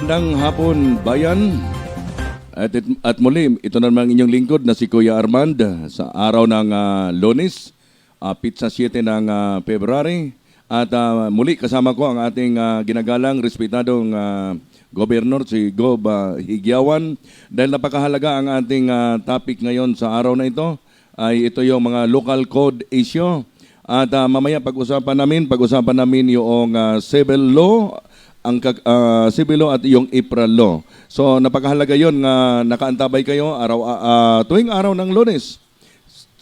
Magandang hapon, bayan. At muli, ito naman ang inyong lingkod na si Kuya Armand sa araw ng Lunes, pizza 7 ng February. At muli kasama ko ang ating ginagalang, respetadong Gobernador si Gob Higyawan. Dahil napakahalaga ang ating topic ngayon sa araw na ito, ay ito yung mga local code issue. At mamaya pag-usapan namin yung civil law, ang civil law at yung IPRA law. So napakahalaga yon nga nakaantabay kayo tuwing araw ng Lunes.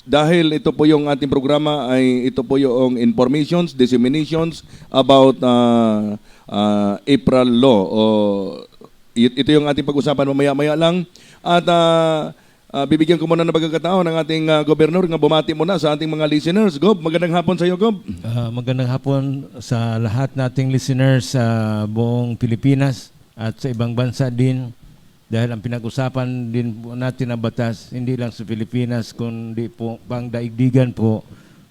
Dahil ito po yung ating programa ay ito po yung informations, disseminations about IPRA law. Ito yung ating pag-usapan mamaya-maya lang. At bibigyan ko muna ng pagkakataon ng ating gobernador nga bumati muna sa ating mga listeners. Gob, magandang hapon sa iyo, Gob. Magandang hapon sa lahat nating listeners sa buong Pilipinas at sa ibang bansa din. Dahil ang pinag-usapan din po natin na batas, hindi lang sa Pilipinas, kundi po pang daigdigan po.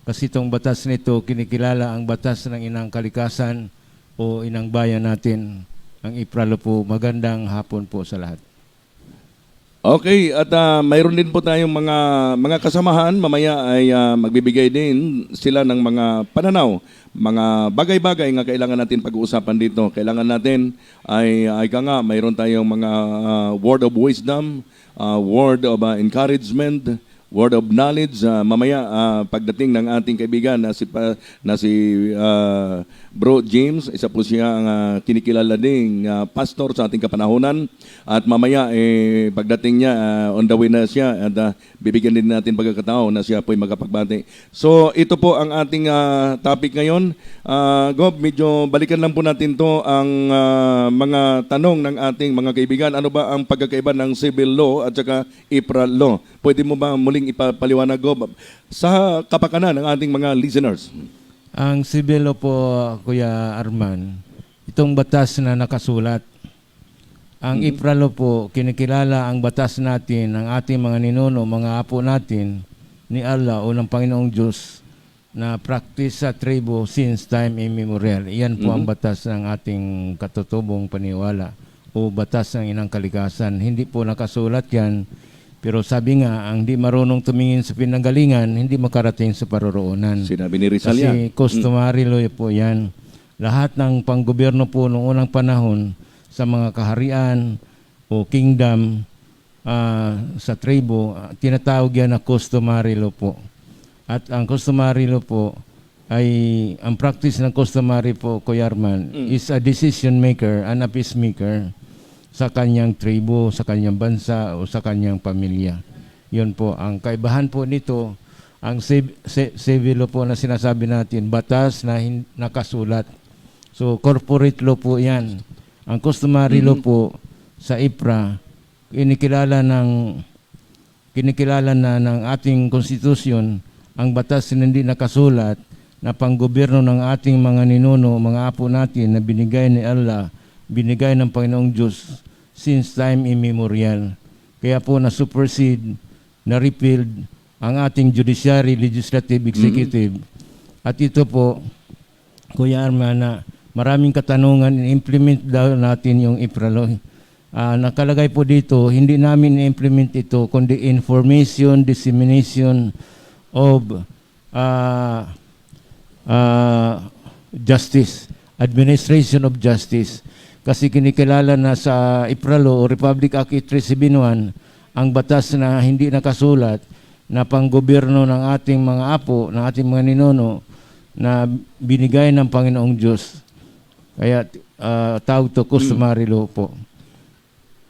Kasi itong batas nito, kinikilala ang batas ng inang kalikasan o inang bayan natin, ang IPRA po. Magandang hapon po sa lahat. Okay, at mayroon din po tayong mga kasamahan. Mamaya ay magbibigay din sila ng mga pananaw, mga bagay-bagay nga kailangan natin pag-uusapan dito. Kailangan natin ay mayroon tayong mga word of wisdom, word of encouragement, word of knowledge. Mamaya pagdating ng ating kaibigan na si Bro James, isa po siya ang kinikilala ding pastor sa ating kapanahunan. At mamaya pagdating niya, on the way na siya at bibigyan din natin pagkakataon na siya po ay magapagbati. So ito po ang ating topic ngayon. Gob, medyo balikan lang po natin to ang mga tanong ng ating mga kaibigan. Ano ba ang pagkakaiba ng civil law at saka IPRA law? Pwede mo ba muling ipaliwanag, Gob, sa kapakanan ng ating mga listeners? Ang civil law po, Kuya Arman, itong batas na nakasulat. Ang IPRA law po, kinikilala ang batas natin, ang ating mga ninuno, mga apo natin, ni Allah o ng Panginoong Diyos, na practice sa tribo since time immemorial. Iyan po ang batas ng ating katutubong paniwala o batas ng inang kalikasan. Hindi po nakasulat yan, pero sabi nga, ang di marunong tumingin sa pinanggalingan, hindi makarating sa paroroonan. Sinabi ni Rizal yan. Kasi customary law po yan. Lahat ng panggobyerno po noong unang panahon sa mga kaharian o kingdom sa tribo, tinatawag yan na customary law po. At ang customary law po ay, ang practice ng customary po, Kuya Arman, is a decision maker and a peacemaker sa kanyang tribo, sa kanyang bansa o sa kanyang pamilya. Yun po, ang kaibahan po nito, ang civil law po na sinasabi natin, batas na nakasulat. So corporate law po yan. Ang customary law po sa IPRA, kinikilala na ng ating konstitusyon ang batas na hindi nakasulat na panggobyerno ng ating mga ninuno, mga apo natin na binigay ni Allah, binigay ng Panginoong Diyos since time immemorial. Kaya po na-supersede, na-repealed ang ating judiciary, legislative, executive. At ito po, Kuya Arman, na maraming katanungan, implement daw natin yung IPRA law. Nakalagay po dito, hindi namin implement ito, kundi information, dissemination of justice, administration of justice. Kasi kinikilala na sa IPRA law o Republic Act 371 ang batas na hindi nakasulat na panggobyerno ng ating mga apo, ng ating mga ninuno na binigay ng Panginoong Diyos. Kaya tawag to customary law po.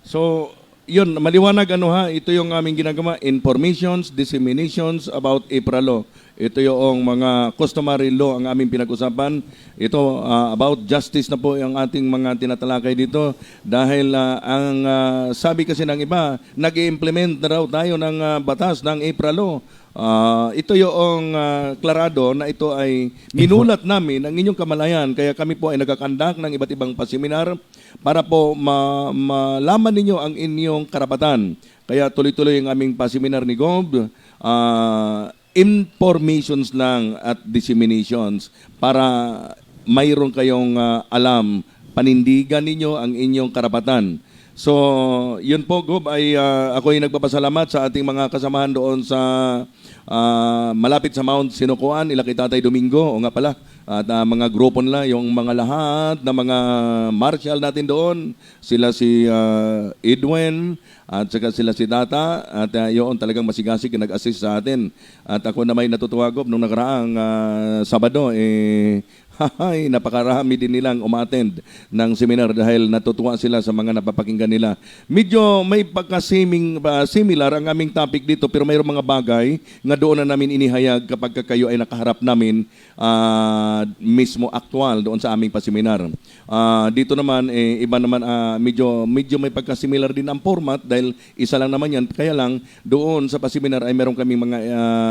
So, yun, maliwanag ito yung aming ginagawa, informations, disseminations about IPRA law. Ito yung mga customary law ang aming pinag-usapan. Ito about justice na po yung ating mga tinatalakay dito. Dahil ang sabi kasi ng iba, nag-i-implement na raw tayo ng batas ng IPRA law. Ito yung klarado na ito ay minulat namin ang inyong kamalayan. Kaya kami po ay nagkakandak ng iba't ibang paseminar para po malaman ninyo ang inyong karapatan. Kaya tuloy-tuloy ang aming paseminar ni Gob. Informations lang at disseminations para mayroon kayong alam panindigan ninyo ang inyong karapatan. So, yun po, Gob, ay ako ay nagpapasalamat sa ating mga kasamahan doon sa malapit sa Mount Sinukuan, ila kay Tatay Domingo, o nga pala, at mga grupo nila, yung mga lahat na mga marshal natin doon, sila si Edwin, at saka sila si Tata, at yun talagang masigasig nag-assist sa atin. At ako na may natutuwa, Gob, nung nakaraang Sabado, Hahay, napakarami din nilang umattend ng seminar dahil natutuwa sila sa mga napapakinggan nila. Medyo may similar ang aming topic dito pero mayroong mga bagay nga doon na namin inihayag kapag kayo ay nakaharap namin mismo aktual doon sa aming paseminar. Dito naman, iba naman, medyo may pagkasimilar din ang format dahil isa lang naman yan. Kaya lang, doon sa paseminar ay meron kaming mga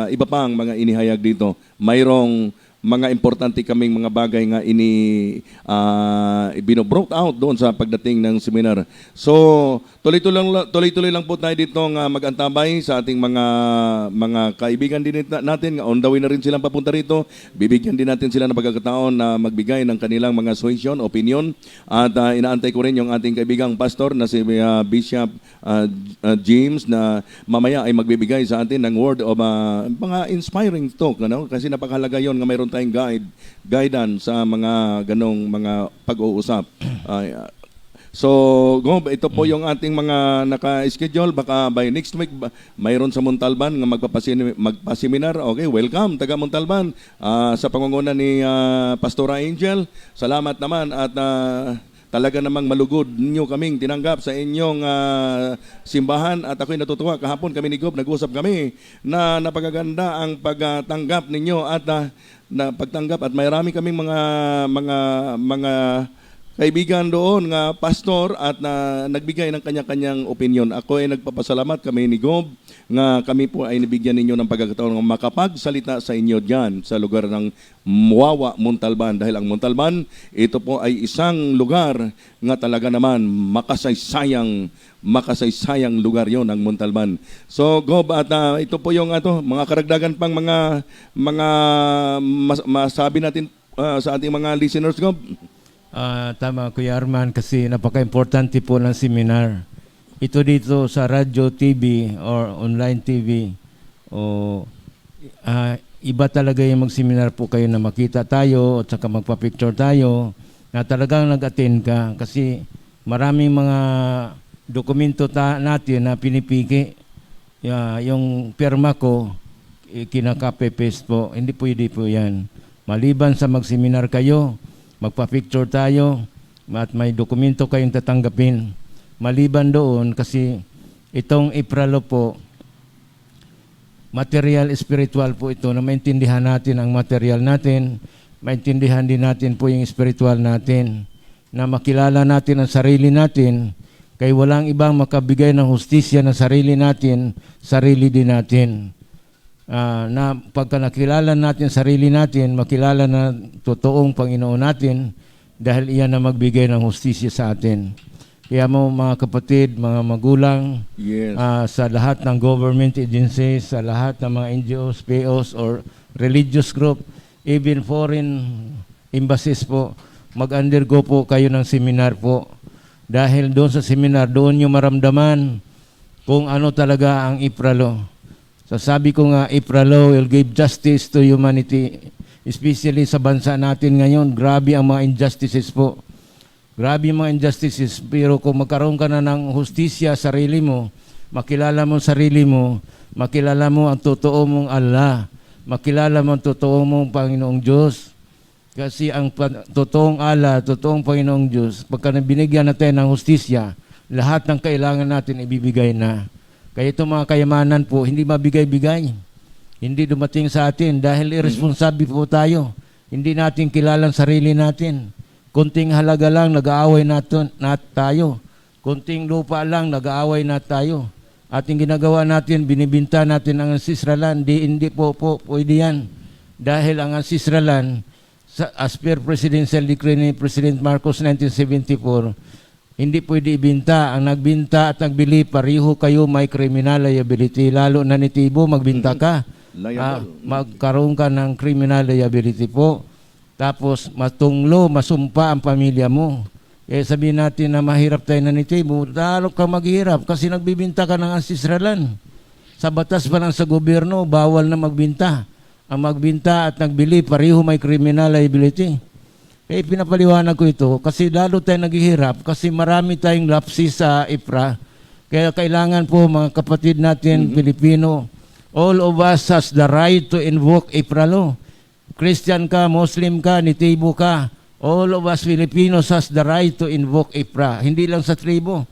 iba pang mga inihayag dito. Mayroong mga importante kaming mga bagay nga binobroke out doon sa pagdating ng seminar. So, tuloy-tuloy lang po tayo dito nga mag-antabay sa ating mga kaibigan din natin. On the way na rin silang papunta rito. Bibigyan din natin sila ng pagkakataon na magbigay ng kanilang mga suggestion, opinion. At inaantay ko rin yung ating kaibigang pastor na si Bishop James na mamaya ay magbibigay sa atin ng word of mga inspiring talk. Ano? Kasi napakahalaga yon nga mayroon tayong guidance sa mga ganong mga pag-uusap. So, Gob, ito po yung ating mga naka-schedule. Baka by next week, mayroon sa Montalban nga magpa-seminar. Okay, welcome, taga Montalban. Sa pangunguna ni Pastora Angel, salamat naman at talaga namang malugod ninyo kaming tinanggap sa inyong simbahan at ako'y natutuwa. Kahapon kami ni Gob, nag-usap kami na napagaganda ang pagtanggap ninyo at na pagtanggap at mayroon kaming mga kaibigan doon nga pastor at nagbigay ng kanya-kanyang opinion. Ako ay nagpapasalamat kami ni Gob nga kami po ay nabigyan ninyo ng pagkakataon ng makapagsalita sa inyo diyan sa lugar ng Muawa, Montalban. Dahil ang Montalban, ito po ay isang lugar nga talaga naman makasaysayang lugar yon ang Montalban. So Gob, at ito po yung mga karagdagan pang mga masabi natin sa ating mga listeners, Gob. Tama, Kuya Arman, kasi napaka-importante po ng seminar. Ito dito sa radio, TV, or online TV, iba talaga yung mag-seminar po kayo na makita tayo at saka magpa-picture tayo na talagang nag-attend ka kasi maraming mga dokumento natin na pinipiki. Yung pirma ko, kinaka-paste po. Hindi pwede po yan. Maliban sa mag-seminar kayo, magpa-picture tayo at may dokumento kayong tatanggapin. Maliban doon kasi itong Ipralo po, material spiritual po ito na maintindihan natin ang material natin, maintindihan din natin po yung spiritual natin, na makilala natin ang sarili natin, kay walang ibang makabigay ng hustisya ng sarili natin, sarili din natin. Na pagka nakilala natin sarili natin, makilala na totoong Panginoon natin dahil iyan na magbigay ng hustisya sa atin. Kaya mo mga kapatid, mga magulang, Yes. sa lahat ng government agencies, sa lahat ng mga NGOs, POs, or religious group, even foreign embassies po, mag-undergo po kayo ng seminar po. Dahil doon sa seminar, doon nyo maramdaman kung ano talaga ang Ipralo. Sasabi ko nga, Ipralo will give justice to humanity, especially sa bansa natin ngayon. Grabe ang mga injustices po. Grabe ang mga injustices. Pero kung magkaroon ka na ng hustisya sa sarili mo, makilala mo sarili mo, makilala mo ang totoo mong Allah, makilala mo ang totoo mong Panginoong Diyos. Kasi ang totoong Allah, totoong Panginoong Diyos, pagka binigyan natin ng hustisya, lahat ng kailangan natin ibibigay na. Kaya itong mga kayamanan po, hindi mabigay-bigay. Hindi dumating sa atin dahil irresponsible po tayo. Hindi natin kilala ang sarili natin. Kunting halaga lang, nag-aaway na tayo. Kunting lupa lang, nag-aaway na tayo. Ating ginagawa natin, binibinta natin ang ancestral land. Hindi po pwede yan. Dahil ang ancestral land, as per presidential decree ni President Marcos 1974, hindi pwede ibinta. Ang nagbinta at nagbili, pariho kayo may criminal liability. Lalo na ni Tibo, magbinta ka. Magkaroon ka ng criminal liability po. Tapos matunglo, masumpa ang pamilya mo. sabihin natin na mahirap tayo na nitibo, lalo ka maghihirap kasi nagbibinta ka ng ancestralan. Sa batas pa lang sa gobyerno, bawal na magbinta. Ang magbinta at nagbili, pareho may criminal liability. Kaya pinapaliwanag ko ito kasi lalo tayo naghihirap kasi marami tayong lapses sa IPRA. Kaya kailangan po mga kapatid natin, Pilipino, all of us has the right to invoke IPRA law. Christian ka, Muslim ka, nitibo ka, all of us Filipinos has the right to invoke IPRA. Hindi lang sa tribo.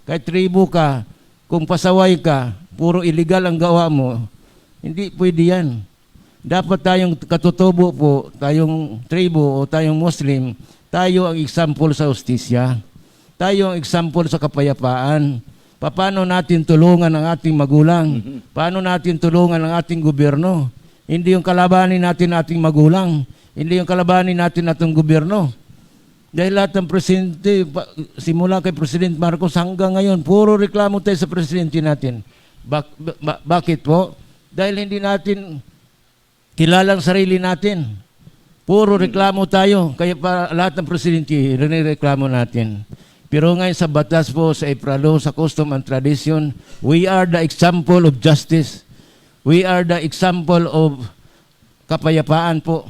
Kahit tribo ka, kung pasaway ka, puro illegal ang gawa mo, hindi pwede yan. Dapat tayong katutubo po, tayong tribo o tayong Muslim, tayo ang example sa hustisya. Tayo ang example sa kapayapaan. Paano natin tulungan ang ating magulang? Paano natin tulungan ang ating gobyerno? Hindi yung kalabanin natin ating magulang. Hindi yung kalabanin natin ating gobyerno. Dahil lahat ng presidente, simula kay President Marcos hanggang ngayon, puro reklamo tayo sa presidente natin. Bakit po? Dahil hindi natin kilala ang sarili natin. Puro reklamo tayo. Kaya para lahat ng presidente, reklamo natin. Pero ngayon sa batas po, sa IPRA law, sa custom and tradition, we are the example of justice. We are the example of kapayapaan po.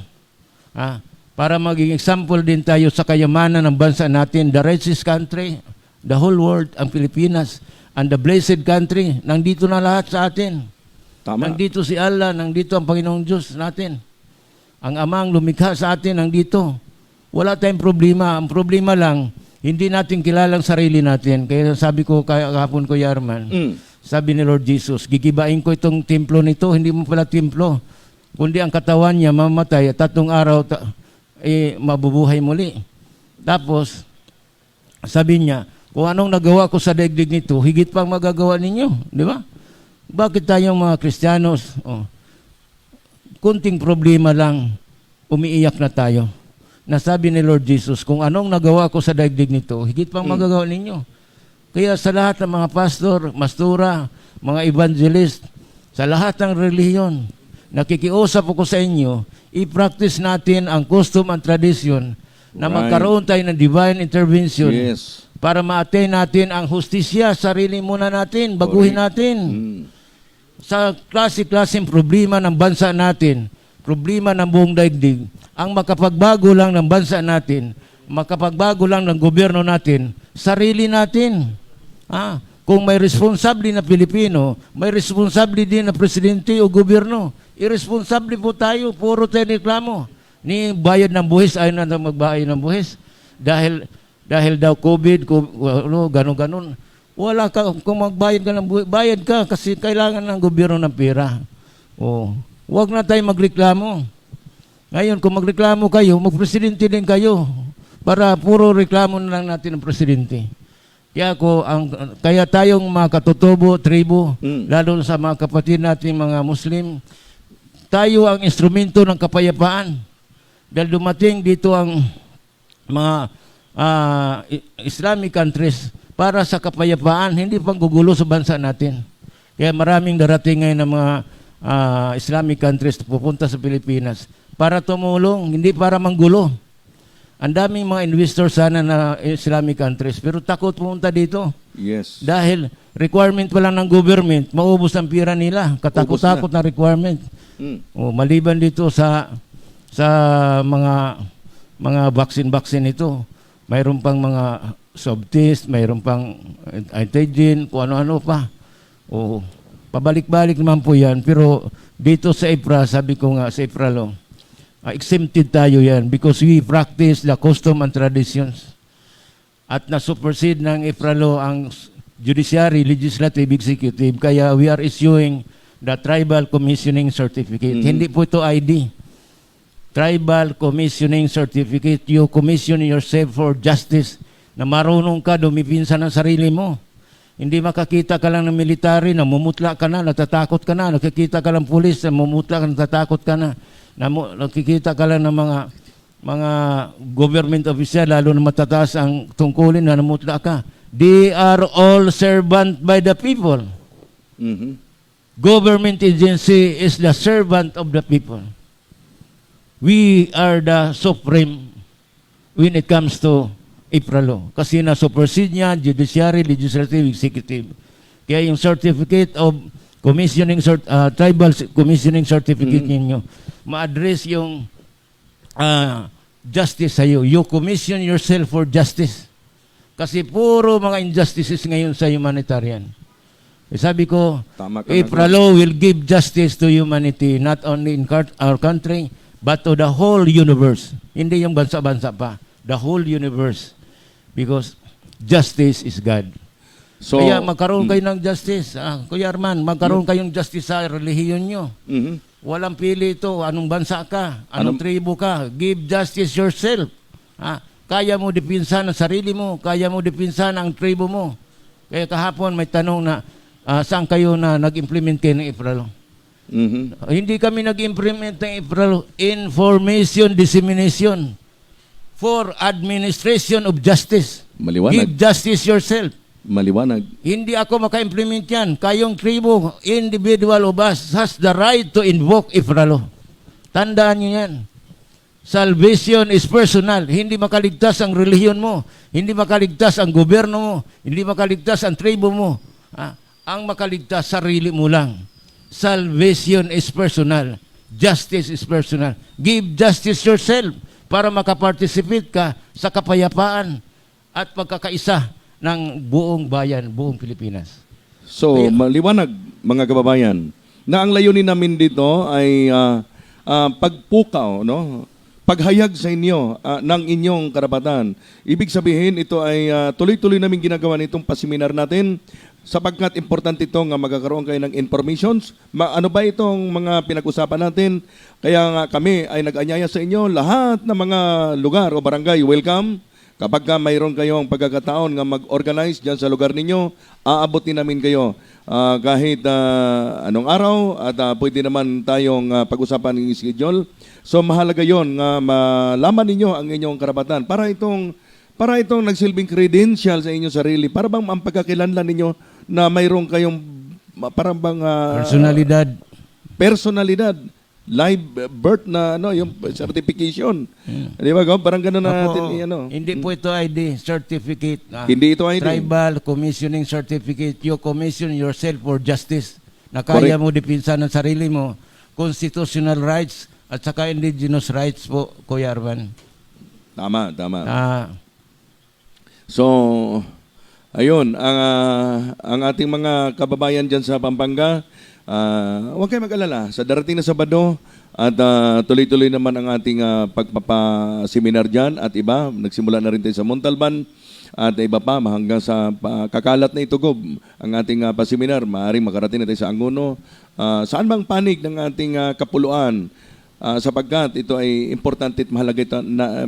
Para maging example din tayo sa kayamanan ng bansa natin, the richest country, the whole world, ang Pilipinas, and the blessed country, nandito na lahat sa atin. Tama. Nandito si Allah, nandito ang Panginoong Diyos natin. Ang Amang lumikha sa atin, nandito. Wala tayong problema. Ang problema lang, hindi natin kilala ang sarili natin. Kaya sabi ko kahapon ko, Yarman, sabi ni Lord Jesus, gigibain ko itong templo nito, hindi mo pala templo. Kundi ang katawan niya mamatay, 3 araw mabubuhay muli. Tapos, sabi niya, kung anong nagawa ko sa daigdig nito, higit pang magagawa ninyo. Di ba? Bakit tayong mga Kristiyanos, kunting problema lang, umiiyak na tayo? Nasabi ni Lord Jesus, kung anong nagawa ko sa daigdig nito, higit pang magagawa ninyo. Kaya sa lahat ng mga pastor, mastura, mga evangelist, sa lahat ng relihiyon, nakikiusap ako sa inyo, i-practice natin ang custom and tradition na magkaroon tayo ng divine intervention para ma-attain natin ang hustisya, sarili muna natin, baguhin natin. Sa klase-klaseng problema ng bansa natin, problema ng buong daigdig, ang makapagbago lang ng bansa natin, makapagbago lang ng gobyerno natin, sarili natin. Kung may responsable na Pilipino, may responsable din na presidente o gobyerno. Irresponsable po tayo, puro tayo reklamo. Ni bayad ng buhis, ayaw na magbayad ng buhis. Dahil daw COVID, ganon-ganon. Wala ka, kung magbayad ka ng buhis, bayad ka kasi kailangan ng gobyerno ng pera. Huwag na tayo magreklamo. Ngayon, kung magreklamo kayo, magpresidente din kayo. Para puro reklamo na lang natin ng presidente. Kaya tayong mga katutubo, tribo, lalo sa mga kapatid natin mga Muslim, tayo ang instrumento ng kapayapaan. Dahil dumating dito ang mga Islamic countries para sa kapayapaan, hindi pang gugulo sa bansa natin. Kaya maraming darating ngayon ng mga Islamic countries pupunta sa Pilipinas para tumulong, hindi para manggulo. Ang daming mga investors sana na Islamic countries, pero takot pumunta dito. Yes. Dahil requirement pa lang ng government, maubos ang pira nila. Katakot-takot na requirement. Maliban dito sa mga vaccine ito, mayroon pang mga swab-test, mayroon pang antigen, kung ano-ano pa. Pabalik-balik naman po yan. Pero dito sa IPRA, sabi ko nga sa IPRA law, exempted tayo yan because we practice the custom and traditions. At na-supersede ng IPRA law ang judiciary, legislative, executive. Kaya we are issuing the Tribal Commissioning Certificate. Hindi po ito ID. Tribal Commissioning Certificate. You commission yourself for justice na marunong ka dumipinsa ng sarili mo. Hindi makakita ka lang ng military, namumutla ka na, natatakot ka na. Nakikita ka lang pulis, namumutla ka, natatakot ka na. Nakikita ka lang ng mga government official, lalo na matataas ang tungkulin na namutla ka. They are all servant by the people. Government agency is the servant of the people. We are the supreme when it comes to IPRALO. Kasi na-supersede niya, judiciary, legislative, executive. Kaya yung certificate of commissioning, tribal commissioning certificate ninyo, ma-address yung justice sa'yo. You commission yourself for justice. Kasi puro mga injustices ngayon sa humanitarian. Sabi ko, Tama ka, IPRALO will give justice to humanity, not only in our country, but to the whole universe. Hindi yung bansa-bansa pa. The whole universe. Because justice is God. So, Kaya magkaroon kayo ng justice. Kuya Arman, magkaroon kayong justice sa relihiyon nyo. Walang pili ito. Anong bansa ka? Anong tribo ka? Give justice yourself. Kaya mo dipinsan ang sarili mo. Kaya mo dipinsan ang tribo mo. Kaya kahapon may tanong na saan kayo na nag-implement kayo ng IPRALO? Hindi kami nag-implement ng IPRALO. Information dissemination for administration of justice. Maliwanag. Give justice yourself. Maliwanag. Hindi ako maka-implement yan. Kayong tribo, individual of us, has the right to invoke IPRALO. Tandaan nyo yan. Salvation is personal. Hindi makaligtas ang relihiyon mo. Hindi makaligtas ang gobyerno mo. Hindi makaligtas ang tribo mo. Ang makaligtas, sarili mo lang. Salvation is personal. Justice is personal. Give justice yourself para makaparticipate ka sa kapayapaan at pagkakaisa ng buong bayan, buong Pilipinas. So, maliwanag mga kababayan, na ang layunin namin dito ay pagpukaw, no? Paghayag sa inyo ng inyong karapatan. Ibig sabihin, ito ay tuloy-tuloy namin ginagawa nitong paseminar natin sapagkat importante ito nga magkakaroon kayo ng informations. Ano ba itong mga pinag-usapan natin? Kaya nga kami ay nag-anyaya sa inyo, lahat ng mga lugar o barangay, welcome. Kapag mayroon kayong pagkakataon nga mag-organize dyan sa lugar ninyo, aabotin namin kayo kahit anong araw at pwede naman tayong pag-usapan ng schedule. So mahalaga yon nga malaman ninyo ang inyong karapatan para itong nagsilbing credential sa inyong sarili, para bang ang pagkakilanlan ninyo na mayroon kayong parang bang personalidad, live birth na yung certification. Di ba, Gob? Parang gano'n na natin Hindi po ito ID certificate. Hindi ito ID. Tribal commissioning certificate. You commission yourself for justice. Na kaya mo dipinsa ng sarili mo. Constitutional rights at saka indigenous rights po, Kuya Arman. Tama. So, ayun, ang ating mga kababayan dyan sa Pampanga, huwag kayo mag-alala. Sa darating na Sabado at tuloy-tuloy naman ang ating pagpapaseminar dyan at iba. Nagsimula na rin tayo sa Montalban at iba pa hanggang sa kakalat na ito, Gob. Ang ating paseminar, maaaring makarating na tayo sa Angono. Saan bang panig ng ating kapuluan? Sapagkat ito ay importante at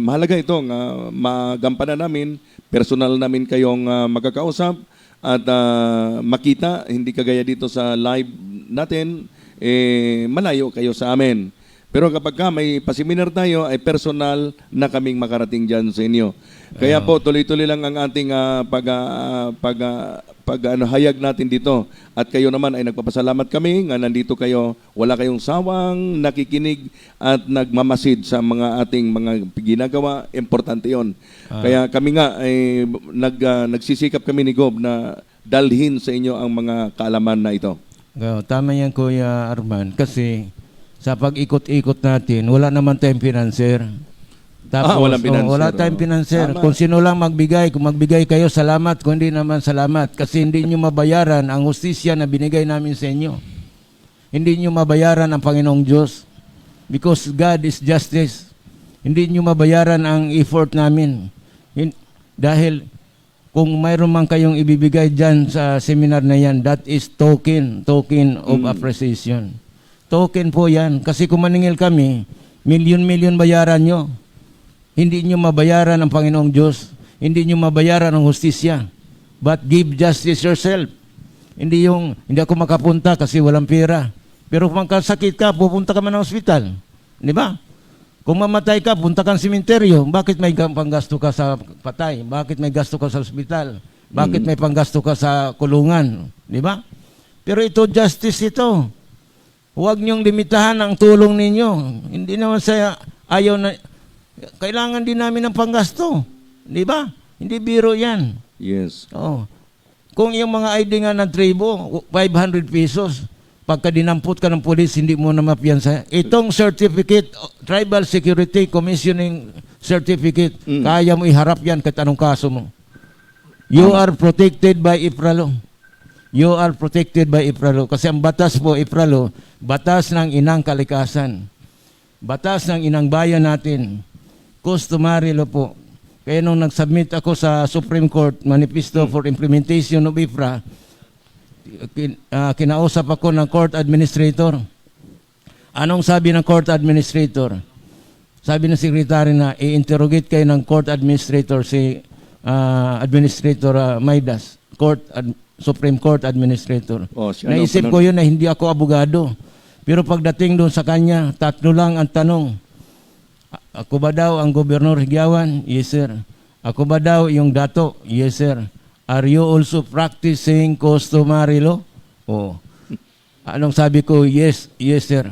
mahalaga ito nga magampanan namin, personal namin kayong magkakausap at makita, hindi kagaya dito sa live natin, malayo kayo sa amin. Pero kapag may paseminar tayo, ay personal na kaming makarating dyan sa inyo. Kaya po, tuloy-tuloy lang ang ating hayag natin dito. At kayo naman ay nagpapasalamat kami nga nandito kayo, wala kayong sawang nakikinig at nagmamasid sa mga ating mga ginagawa. Importante yon. Kaya kami nga ay nagsisikap kami ni Gob na dalhin sa inyo ang mga kaalaman na ito. Tama yan, Kuya Arman. Kasi sa pag-ikot-ikot natin, wala naman tayong financer. Tapos, wala tayong financer. Kung sino lang magbigay, kung magbigay kayo, salamat. Kung hindi naman, salamat. Kasi hindi nyo mabayaran ang hustisya na binigay namin sa inyo. Hindi nyo mabayaran ang Panginoong Diyos. Because God is justice. Hindi nyo mabayaran ang effort namin. Dahil kung mayroon man kayong ibibigay dyan sa seminar na yan, that is token of appreciation. Token po yan. Kasi kung maningil kami, milyon-milyon bayaran nyo. Hindi nyo mabayaran ang Panginoong Diyos. Hindi nyo mabayaran ang hustisya. But give justice yourself. Hindi ako makapunta kasi walang pera. Pero kung magkasakit ka, pupunta ka man ng ospital. Di ba? Kung mamatay ka, punta kang simenteryo. Bakit may panggasto ka sa patay? Bakit may gasto ka sa ospital? Bakit may panggasto ka sa kulungan? Di ba? Pero ito, justice ito. Huwag niyong limitahan ang tulong ninyo. Hindi naman saya ayaw na, kailangan din namin ng panggasto. Di ba? Hindi biro yan. Yes. Oh. Kung yung mga ID nga ng tribo, 500 pesos, pagka dinampot ka ng polis, hindi mo na mapiyansa. Itong certificate, Tribal Security Commissioning Certificate, kaya mo iharap yan kahit anong kaso mo. You are protected by IPRALO. You are protected by IPRALO. Kasi ang batas po, IPRALO, batas ng inang kalikasan. Batas ng inang bayan natin. Customary law po. Kaya nung nag-submit ako sa Supreme Court Manifesto for Implementation of IPRA, kinausap ako ng court administrator. Anong sabi ng court administrator? Sabi ng secretary na i-interrogate kayo ng court administrator si Administrator Maidas, Supreme Court Administrator. Naisip ko yun na hindi ako abogado. Pero pagdating doon sa kanya, tatlo lang ang tanong. Ako ba daw ang Gobernador Higiawan? Yes, sir. Ako ba daw yung dato? Yes, sir. Are you also practicing customary law? Oh. Anong sabi ko? Yes, yes, sir.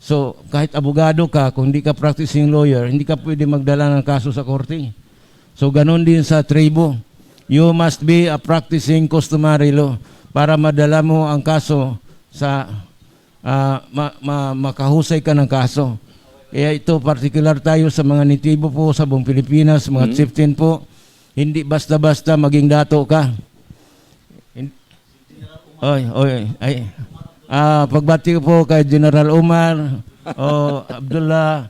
So, kahit abogado ka, kung hindi ka practicing lawyer, hindi ka pwede magdala ng kaso sa korte. So, ganun din sa tribo. You must be a practicing customary law para madala mo ang kaso sa makahusay ka ng kaso. Kaya ito, particular tayo sa mga nitibo po sa buong Pilipinas, mga chieftain po, hindi basta-basta maging dato ka. Pagbati ko po kay General Umar, Abdullah,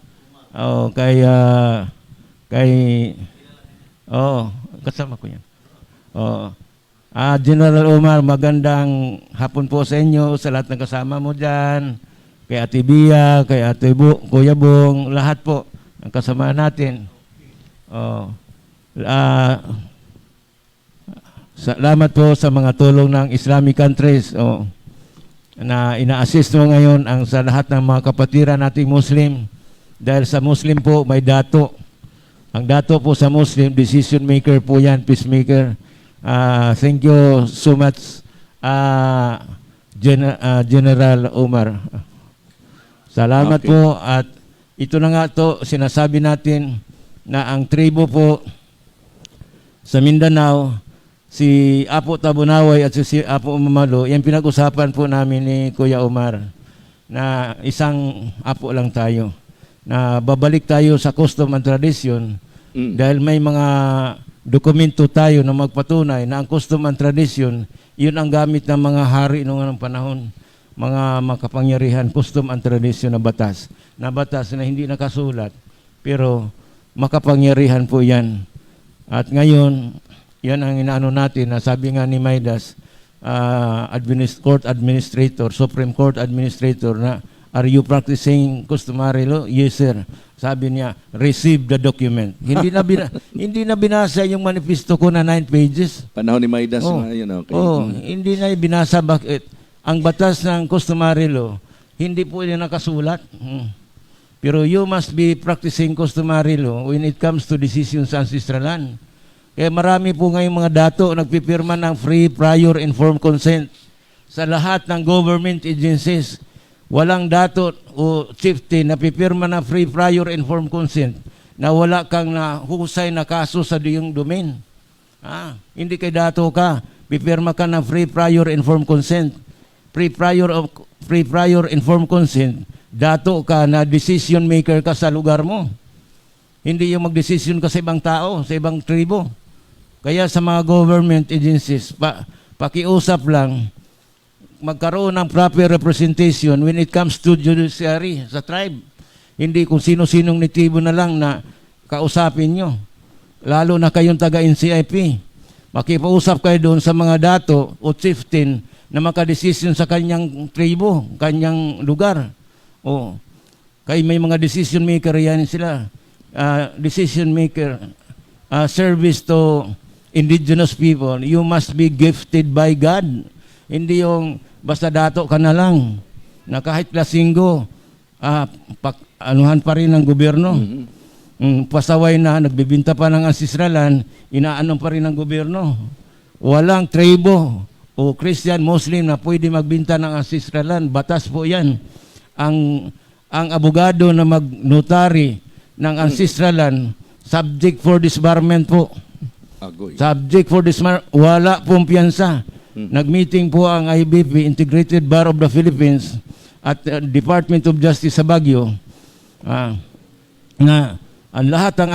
kasama ko yan. General Umar, magandang hapon po sa inyo, sa lahat ng kasama mo dyan, kay Ate Bia, kay Ate Kuya Bong, lahat po ang kasama natin. Salamat po sa mga tulong ng Islamic countries na ina-assist mo ngayon ang sa lahat ng mga kapatiran nating Muslim. Dahil sa Muslim po may dato. Ang dato po sa Muslim, decision maker po yan, peacemaker. Thank you so much, General Umar. Salamat po. At ito na nga to, sinasabi natin na ang tribo po sa Mindanao, si Apo Tabunaway at si Apo Mamalo, yan pinag-usapan po namin ni Kuya Omar na isang apo lang tayo. Na babalik tayo sa custom and tradition dahil may mga dokumento tayo na magpatunay na ang custom and tradition, yun ang gamit ng mga hari noong panahon, mga makapangyarihan, custom and tradition na batas na hindi nakasulat, pero makapangyarihan po yan. At ngayon, yan ang inaano natin na sabi nga ni Maidas, Court Administrator, Supreme Court Administrator na, are you practicing customary law? Yes, sir. Sabi niya, receive the document. Hindi na binasa yung manifesto ko na 9 pages. Panahon ni Maidas na yun, okay. Hindi na binasa. Bakit? Ang batas ng customary law, hindi po yun nakasulat. Pero you must be practicing customary law when it comes to decisions sa ancestral land. Kaya marami po ngayong mga dato nagpipirma ng free, prior, informed consent sa lahat ng government agencies. Walang dato o chieftain na pipirma na free, prior, informed consent na wala kang nahusay na kaso sa iyong domain. Hindi kay dato ka, pipirma ka ng free, prior, informed consent. Free, prior, informed consent, dato ka na decision maker ka sa lugar mo. Hindi yung mag-decision ka sa ibang tao, sa ibang tribo. Kaya sa mga government agencies, pakiusap lang, magkaroon ng proper representation when it comes to judiciary sa tribe. Hindi kung sino-sinong nitibo na lang na kausapin nyo. Lalo na kayong taga-NCIP. Makipausap kayo doon sa mga dato o chieftain na makadesisyon sa kanyang tribo, kanyang lugar. Kaya may mga decision maker yan sila. Decision maker, service to indigenous people, you must be gifted by God. Hindi yung basta dato ka na lang na kahit lasinggo, anuhan pa rin ng gobyerno. Pasaway na, nagbibinta pa ng ancestralan, inaanon pa rin ng gobyerno. Walang tribo o Christian, Muslim na pwede magbinta ng ancestralan. Batas po yan. Ang abogado na mag-notary ng ancestralan, subject for disbarment po. Agoy. Subject for dismissal, wala pong piyansa. Nag-meeting po ang IBP, Integrated Bar of the Philippines, at Department of Justice sa Baguio, na ang lahat ng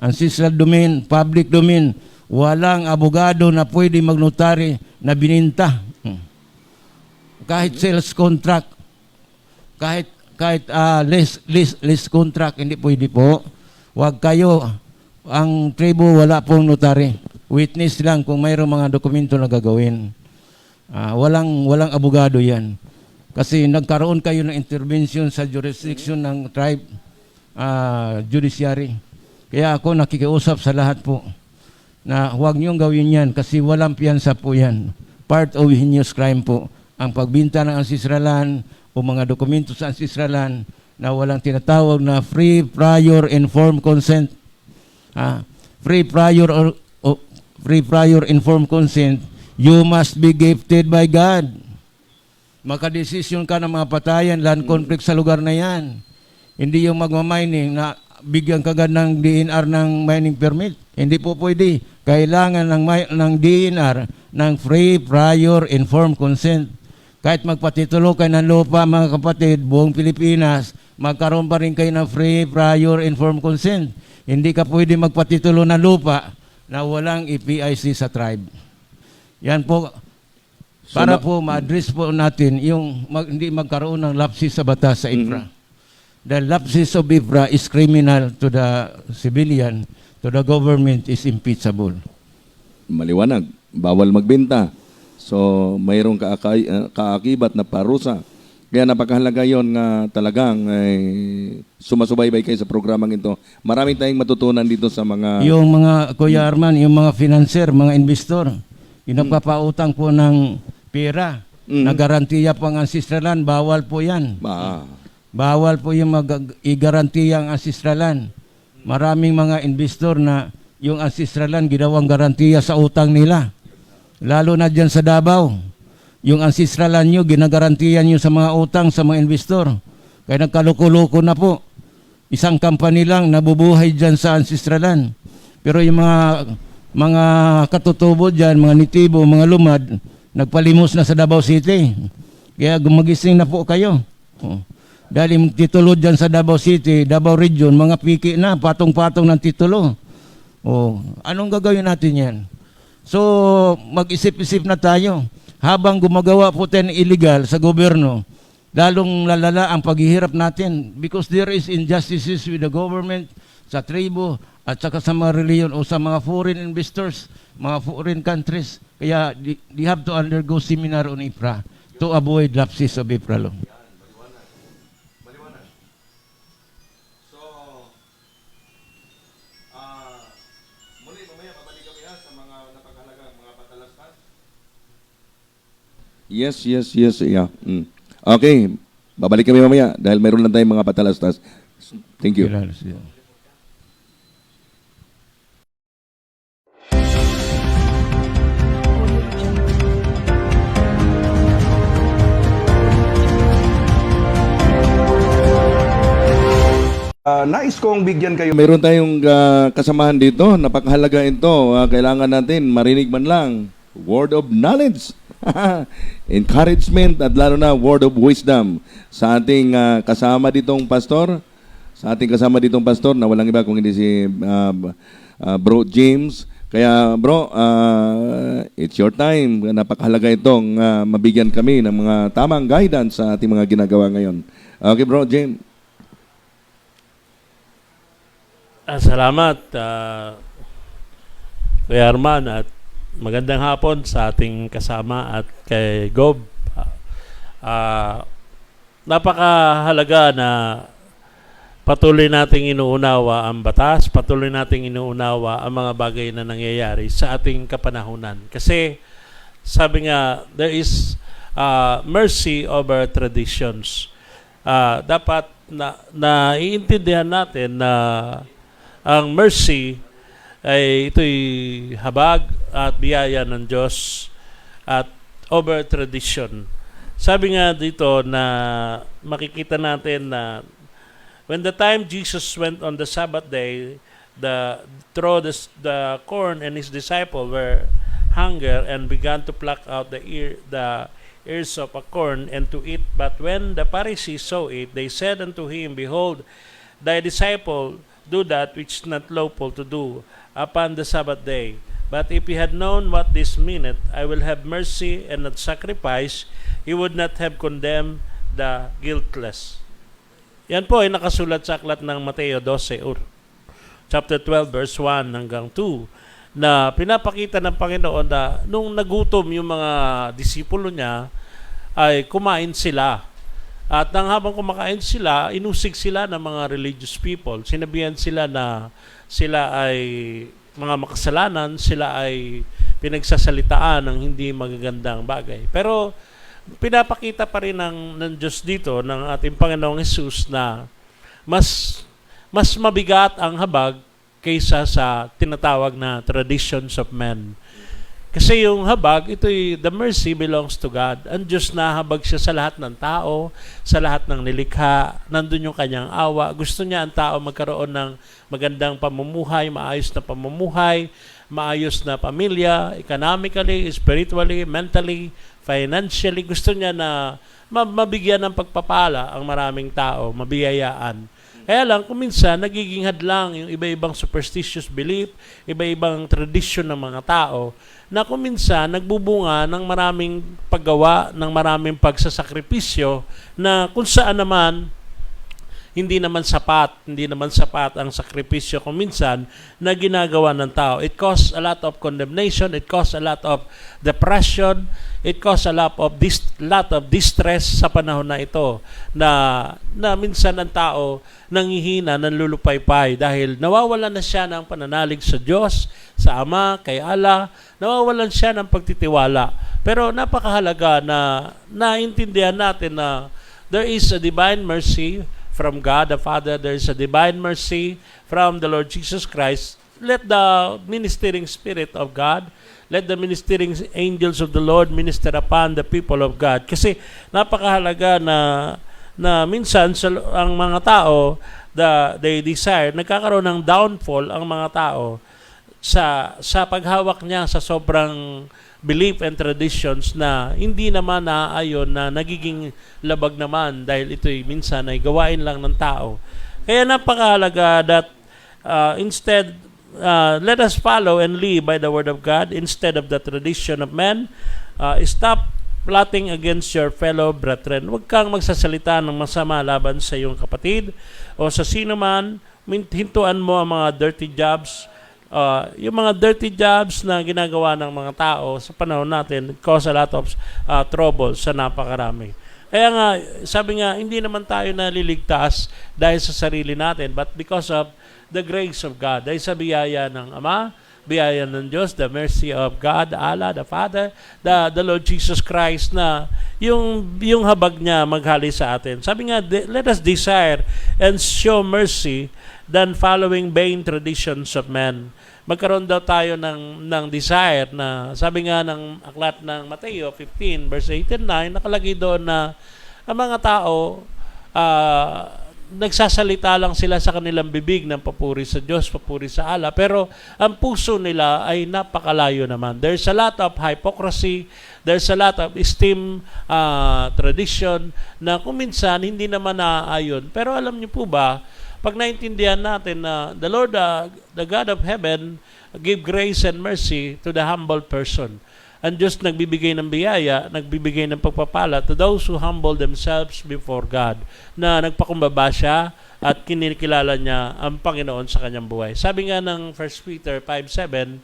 ancestral domain, public domain, walang abogado na pwede magnotary na bininta. Kahit sales contract, kahit lease contract, hindi pwede po. Huwag kayo, ang tribo wala pong notary. Witness lang kung mayroong mga dokumento na gagawin. Walang abogado yan. Kasi nagkaroon kayo ng intervention sa jurisdiction ng tribe judiciary. Kaya ako nakikiusap sa lahat po na huwag niyong gawin yan kasi walang piyansa po yan. Part of heinous crime po ang pagbinta ng ancestralan o mga dokumento sa ancestralan na walang tinatawag na free, prior, informed consent. Free, prior, informed consent, you must be gifted by God. Makadesisyon ka ng mga patayan, land conflict sa lugar na yan. Hindi yung magmamining na bigyan kagad ng DNR ng mining permit. Hindi po pwede. Kailangan ng DNR ng free, prior, informed consent. Kahit magpatitulo kayo ng lupa, mga kapatid, buong Pilipinas, magkaroon pa rin kayo ng free, prior, informed consent. Hindi ka pwede magpatitulo ng lupa na walang EPIC sa tribe. Yan po, para po ma-address po natin yung hindi magkaroon ng lapses sa batas sa IFRA. The lapses of IFRA is criminal to the civilian, to the government is impeachable. Maliwanag, bawal magbenta. So, mayroong kaakibat na parusa. Kaya napakahalaga yon nga talagang sumasubaybay kayo sa programang ito. Maraming tayong matutunan dito sa mga... Yung mga, Kuya Arman, yung mga financer, mga investor, yung nagpapautang po ng pera, na garantiya po ang ancestralan, bawal po yan. Bawal po yung i-garantiya ang ancestralan. Maraming mga investor na yung ancestralan ginawang garantiya sa utang nila. Lalo na dyan sa Davao. Yung ancestralan nyo, ginagarantiyan nyo sa mga utang, sa mga investor. Kaya nagkaluko-luko na po. Isang company lang nabubuhay dyan sa ancestralan. Pero yung mga katutubo dyan, mga nitibo, mga lumad, nagpalimos na sa Davao City. Kaya gumagising na po kayo. Dahil titulo dyan sa Davao City, Davao Region, mga piki na, patong-patong ng titulo. Anong gagawin natin yan? So, mag-isip-isip na tayo. Habang gumagawa po tayo ng illegal sa gobyerno, lalong lalala ang paghihirap natin because there is injustices with the government, sa tribo, at saka sa mga reliyon o sa mga foreign investors, mga foreign countries. Kaya they have to undergo seminar on IFRA to avoid lapses of IFRA law. Yes, yeah. Okay, babalik kami mamaya dahil mayroon lang tayong mga patalastas. Thank you. Nais kong bigyan kayo. Mayroon tayong kasamahan dito. Napakahalaga ito. Kailangan natin marinig man lang. Word of knowledge. Encouragement at lalo na word of wisdom sa ating kasama ditong pastor. Sa ating kasama ditong pastor na walang iba kung hindi si Bro James. Kaya bro, it's your time. Napakahalaga itong mabigyan kami ng mga tamang guidance sa ating mga ginagawa ngayon. Okay bro, James. Salamat Kuya Arman at magandang hapon sa ating kasama at kay Gob. Napakahalaga na patuloy nating inuunawa ang batas, patuloy nating inuunawa ang mga bagay na nangyayari sa ating kapanahunan. Kasi sabi nga, there is mercy over traditions. Dapat na iintindihan natin na ang mercy ay ito'y habag at biyaya ng Diyos at over tradition. Sabi nga dito na makikita natin na when the time Jesus went on the Sabbath day, the corn, and his disciple were hunger and began to pluck out the ears of a corn and to eat. But when the Pharisees saw it, they said unto him, Behold, thy disciple do that which is not lawful to do upon the Sabbath day. But if he had known what this meaneth, I will have mercy and not sacrifice, he would not have condemned the guiltless. Yan po ay nakasulat sa aklat ng Mateo 12, chapter 12, verse 1 hanggang 2, na pinapakita ng Panginoon na nung nagutom yung mga disipulo niya, ay kumain sila. At nang habang kumakain sila, inusig sila ng mga religious people. Sinabihan sila na sila ay mga makasalanan, sila ay pinagsasalitaan ng hindi magagandang bagay. Pero pinapakita pa rin ng Diyos dito, ng ating Panginoong Hesus, na mas mabigat ang habag kaysa sa tinatawag na traditions of men. Kasi yung habag, the mercy belongs to God. Ang Diyos na habag siya sa lahat ng tao, sa lahat ng nilikha. Nandun yung kanyang awa. Gusto niya ang tao magkaroon ng magandang pamumuhay, maayos na pamumuhay, maayos na pamilya, economically, spiritually, mentally, financially. Gusto niya na mabigyan ng pagpapala ang maraming tao, mabiyayaan. Kaya lang, kung minsan, nagiging hadlang yung iba-ibang superstitious belief, iba-ibang tradisyon ng mga tao, na kung minsan, nagbubunga ng maraming paggawa, ng maraming pagsasakripisyo, na kung saan naman, hindi naman sapat ang sakripisyo kung minsan na ginagawa ng tao. It causes a lot of condemnation, it causes a lot of depression, it causes a lot of distress sa panahon na ito, na minsan ang tao nanghihina, nanlulupaypay dahil nawawalan na siya ng pananalig sa Diyos, sa Ama, kay Allah, nawawalan siya ng pagtitiwala. Pero napakahalaga na naintindihan natin na there is a divine mercy from God the Father, there is a divine mercy from the Lord Jesus Christ. Let the ministering Spirit of God, let the ministering angels of the Lord minister upon the people of God. Kasi napakahalaga na minsan ang mga tao, they desire, nagkakaroon ng downfall ang mga tao sa paghawak niya sa sobrang belief and traditions na hindi naman naaayon, na nagiging labag naman dahil ito'y minsan ay gawain lang ng tao. Kaya napakahalaga that instead, let us follow and live by the Word of God instead of the tradition of men. Stop plotting against your fellow brethren. Huwag kang magsasalita ng masama laban sa iyong kapatid o sa sino man. Hintuan mo ang mga dirty jobs. Yung mga dirty jobs na ginagawa ng mga tao sa panahon natin cause a lot of trouble sa napakarami. Kaya nga, sabi nga, hindi naman tayo naliligtas dahil sa sarili natin, but because of the grace of God, dahil sa biyaya ng Ama, biyaya ng Diyos, the mercy of God, Allah, the Father, the Lord Jesus Christ, na yung habag niya maghali sa atin. Sabi nga, let us desire and show mercy than following vain traditions of men. Magkaroon daw tayo ng desire na, sabi nga ng aklat ng Mateo 15, verse 8 and 9, nakalagay doon na ang mga tao, nagsasalita lang sila sa kanilang bibig ng papuri sa Diyos, papuri sa Allah, pero ang puso nila ay napakalayo naman. There's a lot of hypocrisy, there's a lot of esteem tradition na kung minsan hindi naman naaayon. Pero alam niyo po ba, pag naintindihan natin na the Lord, the God of heaven, give grace and mercy to the humble person. Ang Diyos nagbibigay ng biyaya, nagbibigay ng pagpapala to those who humble themselves before God, na nagpakumbaba siya at kinikilala niya ang Panginoon sa kanyang buhay. Sabi nga ng 1 Peter 5:7,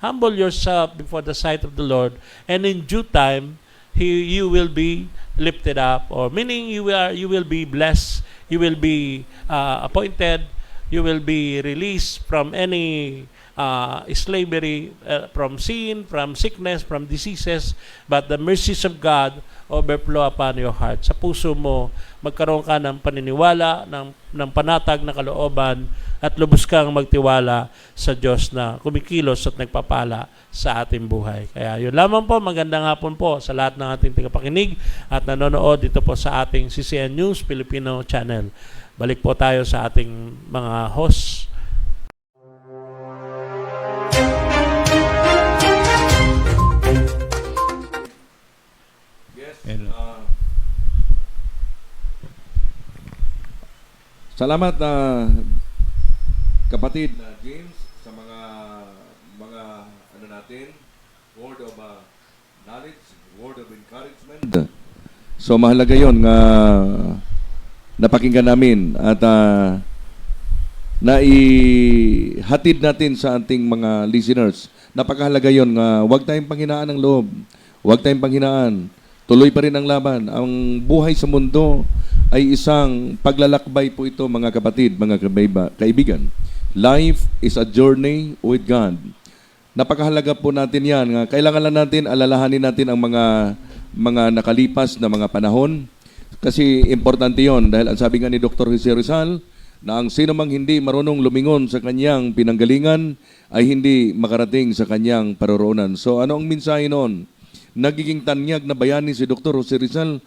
humble yourself before the sight of the Lord, and in due time, you will be lifted up, or meaning you will be blessed, you will be appointed, you will be released from any slavery, from sin, from sickness, from diseases, but the mercies of God overflow upon your heart. Sa puso mo, magkaroon ka ng paniniwala, ng panatag na kalooban, at lubos kang magtiwala sa Diyos na kumikilos at nagpapala sa ating buhay. Kaya yun lamang po, magandang hapon po sa lahat ng ating tagapakinig at nanonood dito po sa ating CCN News Filipino channel. Balik po tayo sa ating mga hosts Salamat kapatid na James sa mga ano natin, word of knowledge, word of encouragement. So mahalaga 'yon nga napakinggan namin at naihatid natin sa ating mga listeners. Napakahalaga 'yon nga huwag tayong panghinaan ng loob. Huwag tayong panghinaan. Tuloy pa rin ang laban. Ang buhay sa mundo ay isang paglalakbay po ito, mga kapatid, mga kaibigan. Life is a journey with God. Napakahalaga po natin yan. Kailangan lang natin, alalahanin natin ang mga nakalipas na mga panahon. Kasi importante yon dahil ang sabi nga ni Dr. Jose Rizal, na ang sino mang hindi marunong lumingon sa kanyang pinanggalingan ay hindi makarating sa kanyang paroroonan. So ano ang mensahe noon? Nagiging tanyag na bayani si Dr. Jose Rizal,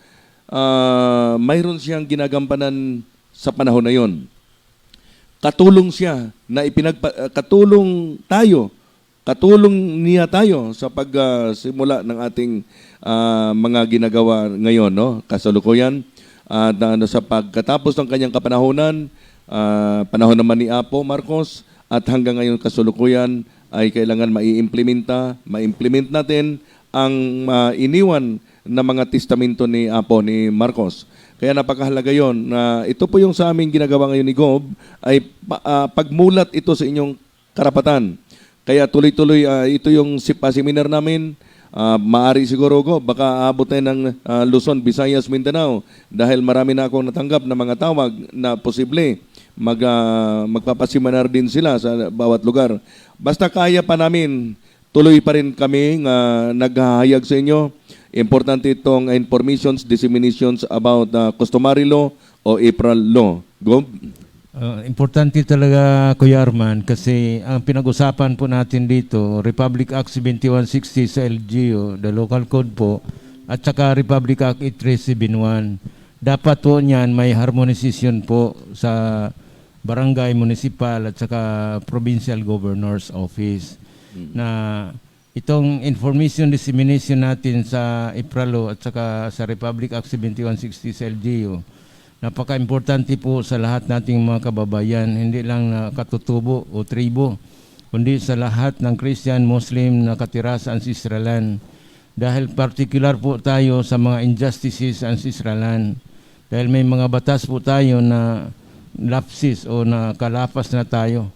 mayroon siyang ginagampanan sa panahon na yon. Katulong siya na katulong niya tayo sa pagsimula ng ating mga ginagawa ngayon, no? Kasalukuyan. At sa pagkatapos ng kanyang kapanahonan, panahon naman ni Apo Marcos, at hanggang ngayon kasalukuyan ay kailangan ma-implement natin ang iniwan na mga testamento ni Apo ni Marcos. Kaya napakahalaga yon na ito po yung sa aming ginagawa ngayon ni Gob ay pagmulat ito sa inyong karapatan. Kaya tuloy-tuloy ito yung seminar namin. Maari siguro Gob, baka abot tayo ng Luzon, Visayas, Mindanao dahil marami na akong natanggap na mga tawag na posible magpapaseminar din sila sa bawat lugar. Basta kaya pa namin, tuloy pa rin kami naghahayag sa inyo. Importante itong informations, disseminations about customary law o APRA law. Gob? Importante talaga, Kuya Arman, kasi ang pinag-usapan po natin dito, Republic Act 7160 sa LGU, the local code po, at saka Republic Act 8371. Dapat po niyan may harmonization po sa barangay, municipal, at saka provincial governor's office. Na itong information dissemination natin sa IPRALO at saka sa Republic Act 7160 sa LGU, napaka-importante po sa lahat nating mga kababayan, hindi lang na katutubo o tribo, kundi sa lahat ng Christian, Muslim na katira sa Ancestral Land. Dahil particular po tayo sa mga injustices sa Ancestral Land. Dahil may mga batas po tayo na lapses o na kalapas na tayo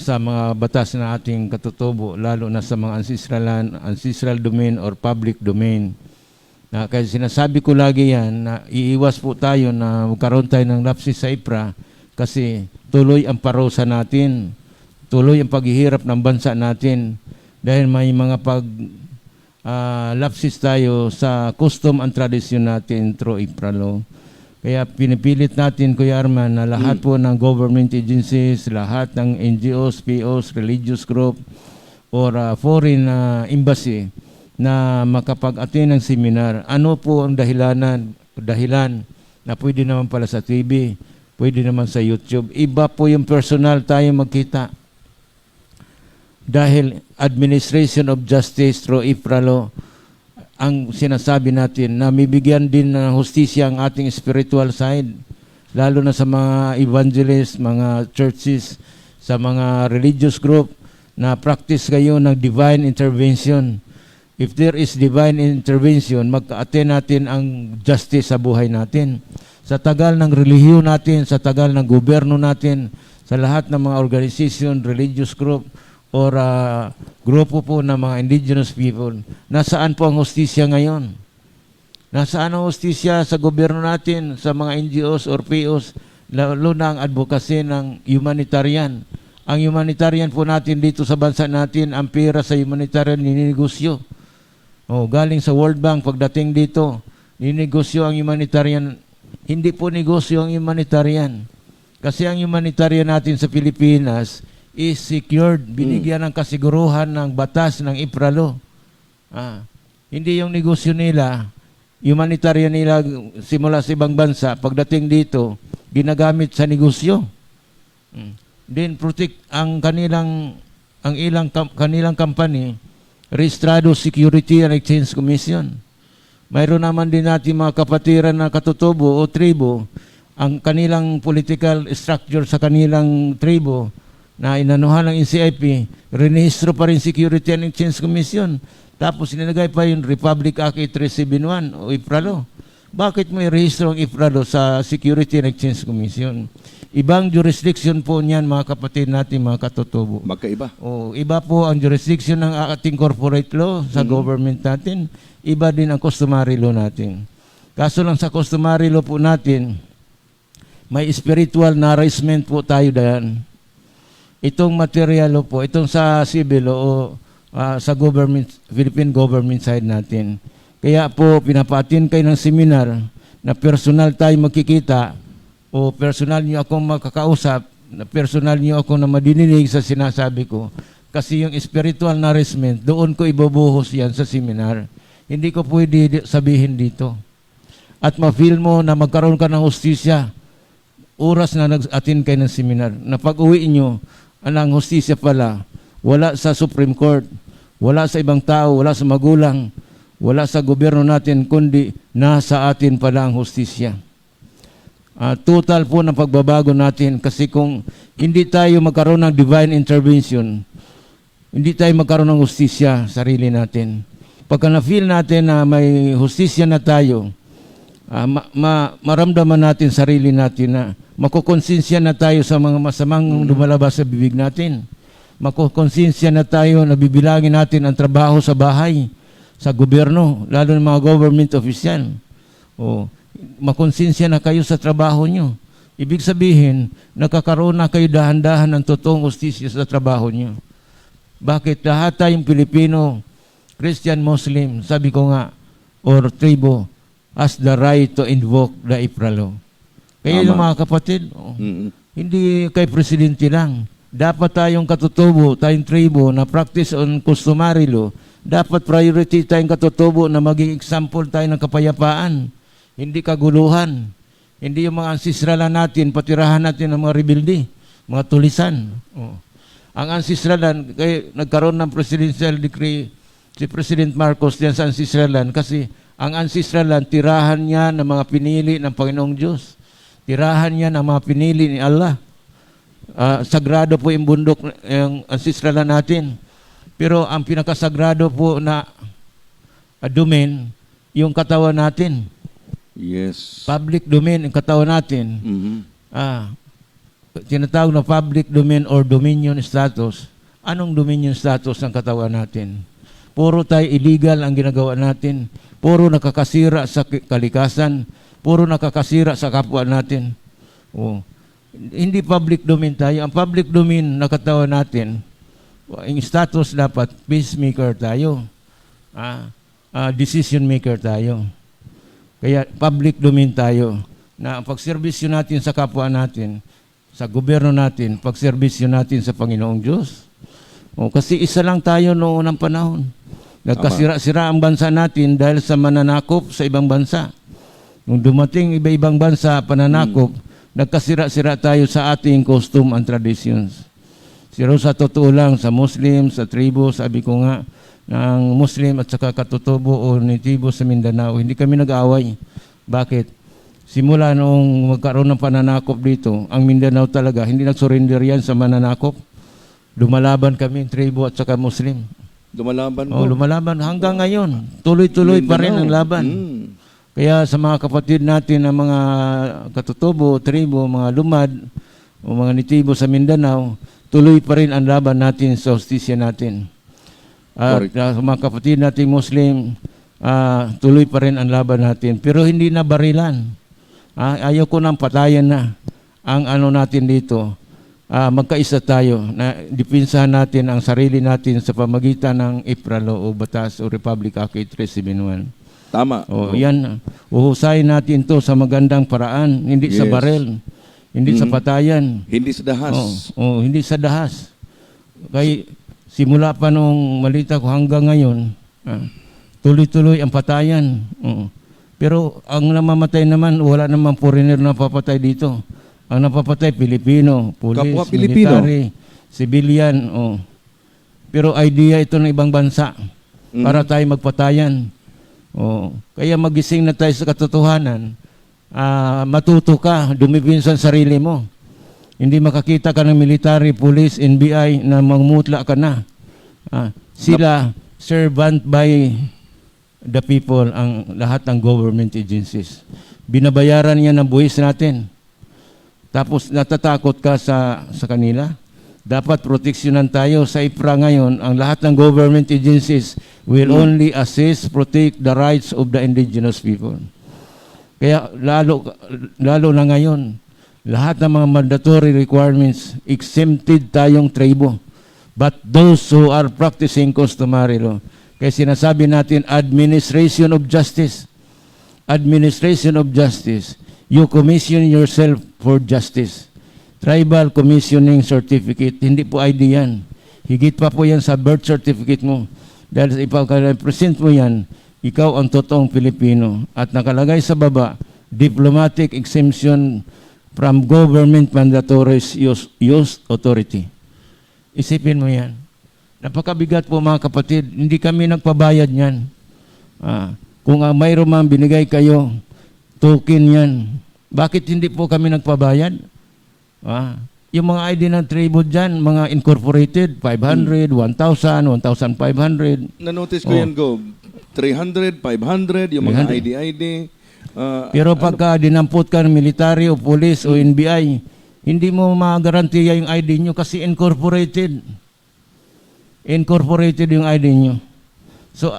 sa mga batas na ating katutubo, lalo na sa mga ancestral land, ancestral domain or public domain. Kaya sinasabi ko lagi yan na iiwas po tayo na magkaroon tayo ng lapses sa IPRA kasi tuloy ang parusa natin, tuloy ang paghihirap ng bansa natin dahil may mga lapses tayo sa custom and tradition natin through IPRA law. Kaya pinipilit natin, Kuya Arman, na lahat po ng government agencies, lahat ng NGOs, POs, religious group, or foreign embassy na makapag-attend ng seminar. Ano po ang dahilan na pwede naman pala sa TV, pwede naman sa YouTube. Iba po yung personal tayo magkita. Dahil administration of justice through IPRA law, ang sinasabi natin na mibigyan din ng hustisya ang ating spiritual side, lalo na sa mga evangelists, mga churches, sa mga religious group na practice kayo ng divine intervention. If there is divine intervention, mag-attend natin ang justice sa buhay natin. Sa tagal ng relihiyon natin, sa tagal ng gobyerno natin, sa lahat ng mga organization, religious group, or grupo po ng mga indigenous people, nasaan po ang hustisya ngayon? Nasaan ang hustisya sa gobyerno natin, sa mga NGOs or POs, lalo na ang advocacy ng humanitarian. Ang humanitarian po natin dito sa bansa natin, ang pera sa humanitarian ninegosyo. Galing sa World Bank, pagdating dito, ninegosyo ang humanitarian. Hindi po negosyo ang humanitarian. Kasi ang humanitarian natin sa Pilipinas is secured, binigyan ng kasiguruhan ng batas ng IPRA law. Hindi yung negosyo nila, humanitarian nila simula sa ibang bansa, pagdating dito, ginagamit sa negosyo. Then protect ang kanilang company, Registrado Security and Exchange Commission. Mayroon naman din natin mga kapatiran na katutubo o tribo, ang kanilang political structure sa kanilang tribo na inanuhan ng NCIP, rinehistro pa rin Security and Exchange Commission. Tapos sinilagay pa yung Republic Act 8371 o IPRALO. Bakit mo i-rehistro ang IPRALO sa Security and Exchange Commission? Ibang jurisdiction po niyan, mga kapatid natin, mga katutubo. Magkaiba. O, iba po ang jurisdiction ng ating corporate law sa government natin. Iba din ang customary law natin. Kaso lang sa customary law po natin, may spiritual nourishment po tayo dyan. Itong material law po, itong sa civil law o sa government, Philippine government side natin. Kaya po pinapatin kayo ng seminar na personal tayo magkikita o personal niyo akong makakausap, na personal niyo ako na madidinig sa sinasabi ko. Kasi yung spiritual nourishment, doon ko ibubuhos yan sa seminar. Hindi ko pwede sabihin dito. At ma-feel mo na magkaroon ka ng hustisya, oras na nag-attend kayo ng seminar, na pag-uwi nyo, ang hustisya pala, wala sa Supreme Court, wala sa ibang tao, wala sa magulang, wala sa gobyerno natin, kundi nasa atin pala ang hustisya. Total po ng pagbabago natin kasi kung hindi tayo magkaroon ng divine intervention, hindi tayo magkaroon ng hustisya sa sarili natin. Pagka na-feel natin na may hustisya na tayo, maramdaman natin sarili natin na makukonsensya na tayo sa mga masamang lumalabas sa bibig natin. Makukonsensya na tayo na bibilangin natin ang trabaho sa bahay, sa gobyerno, lalo ng mga government official. Makonsensya na kayo sa trabaho nyo. Ibig sabihin, nakakaroon na kayo dahan-dahan ng totoong hustisya sa trabaho nyo. Bakit? Lahat tayong Pilipino, Christian, Muslim, sabi ko nga, or tribo, has the right to invoke the IPRALO. Kaya yung mga kapatid, hindi kay presidente lang. Dapat tayong katutubo, tayong tribo na practice on customary law. Dapat priority tayong katutubo na maging example tayo ng kapayapaan. Hindi kaguluhan. Hindi yung mga ancestralan natin, patirahan natin ng mga rebelde, mga tulisan. Ang ancestralan, kaya nagkaroon ng presidential decree si President Marcos diyan sa ancestralan kasi ang ancestralan, tirahan niya ng mga pinili ng Panginoong Diyos. Tirahan niya ng mga pinili ni Allah. Sagrado po yung bundok, yung ancestralan natin. Pero ang pinakasagrado po na domain, yung katawan natin. Yes. Public domain, yung katawan natin. Tinatawag na public domain or dominion status. Anong dominion status ng katawan natin? Puro tayo illegal ang ginagawa natin. Puro nakakasira sa kalikasan. Puro nakakasira sa kapwa natin. Hindi public domain tayo. Ang public domain na katawan natin, yung status dapat peacemaker tayo. Decision maker tayo. Kaya public domain tayo. Na ang pagserbisyo natin sa kapwa natin, sa gobyerno natin, pagserbisyo natin sa Panginoong Diyos. Kasi isa lang tayo noong unang panahon. Nagkasira-sira ang bansa natin dahil sa mananakop sa ibang bansa. Nung dumating iba-ibang bansa, pananakop, nagkasira-sira tayo sa ating costume and traditions. Pero sa totoo lang, sa Muslim, sa tribo, sabi ko nga, ng Muslim at saka katutubo o nitibo sa Mindanao, hindi kami nag-away. Bakit? Simula noong magkaroon ng pananakop dito, ang Mindanao talaga, hindi nag-surrender yan sa mananakop. Lumalaban kami, tribo at saka Muslim. Lumalaban po. Lumalaban hanggang ngayon. Tuloy-tuloy pa rin ang laban. Kaya sa mga kapatid natin na mga katutubo, tribo, mga lumad, o mga nitibo sa Mindanao, tuloy pa rin ang laban natin sa hustisya natin. At sa mga kapatid natin Muslim, tuloy pa rin ang laban natin. Pero hindi na barilan. Ayaw ko nang patayan na ang ano natin dito. Magkaisa tayo na dipinsahan natin ang sarili natin sa pamagitan ng IPRALO o Batas o Republic Act 8371. Tama. Yan, uhusayin natin to sa magandang paraan, hindi sa barel, hindi sa patayan. Hindi sa dahas. Hindi sa dahas. Kaya simula pa nung malita ko hanggang ngayon, tuloy-tuloy ang patayan. Pero ang namamatay naman, wala namang foreigner na papatay dito. Ang napapatay, Pilipino, police, military, civilian. Pero idea ito ng ibang bansa para tayo magpatayan. Kaya magising na tayo sa katotohanan matuto ka, dumipinsan sarili mo. Hindi makakita ka ng military, police, NBI na mangmutla ka na. Sila, servant by the people, ang lahat ng government agencies. Binabayaran niya ng buwis natin. Tapos natatakot ka sa kanila. Dapat proteksyonan tayo. Sa IPRA ngayon, ang lahat ng government agencies will only assist, protect the rights of the indigenous people. Kaya lalo na ngayon, lahat ng mga mandatory requirements, exempted tayong tribo. But those who are practicing customary law, kaya sinasabi natin, administration of justice. Administration of justice. You commission yourself for justice. Tribal commissioning certificate, hindi po ID yan. Higit pa po yan sa birth certificate mo. Dahil ipag-present mo yan, ikaw ang totoong Pilipino. At nakalagay sa baba, diplomatic exemption from government mandatory use authority. Isipin mo yan. Napakabigat po mga kapatid, hindi kami nagpabayad yan. Kung mayroon man binigay kayo, token yan. Bakit hindi po kami nagpabayad? Yung mga ID ng tribo dyan, mga incorporated, 500, 1,000, 1,500. Na-notice ko yan, Gob. 300, 500, yung mga 300. ID. Pero pagka dinampot ka ng military o police o NBI, hindi mo magarantiya yung ID nyo kasi incorporated. Incorporated yung ID nyo. So,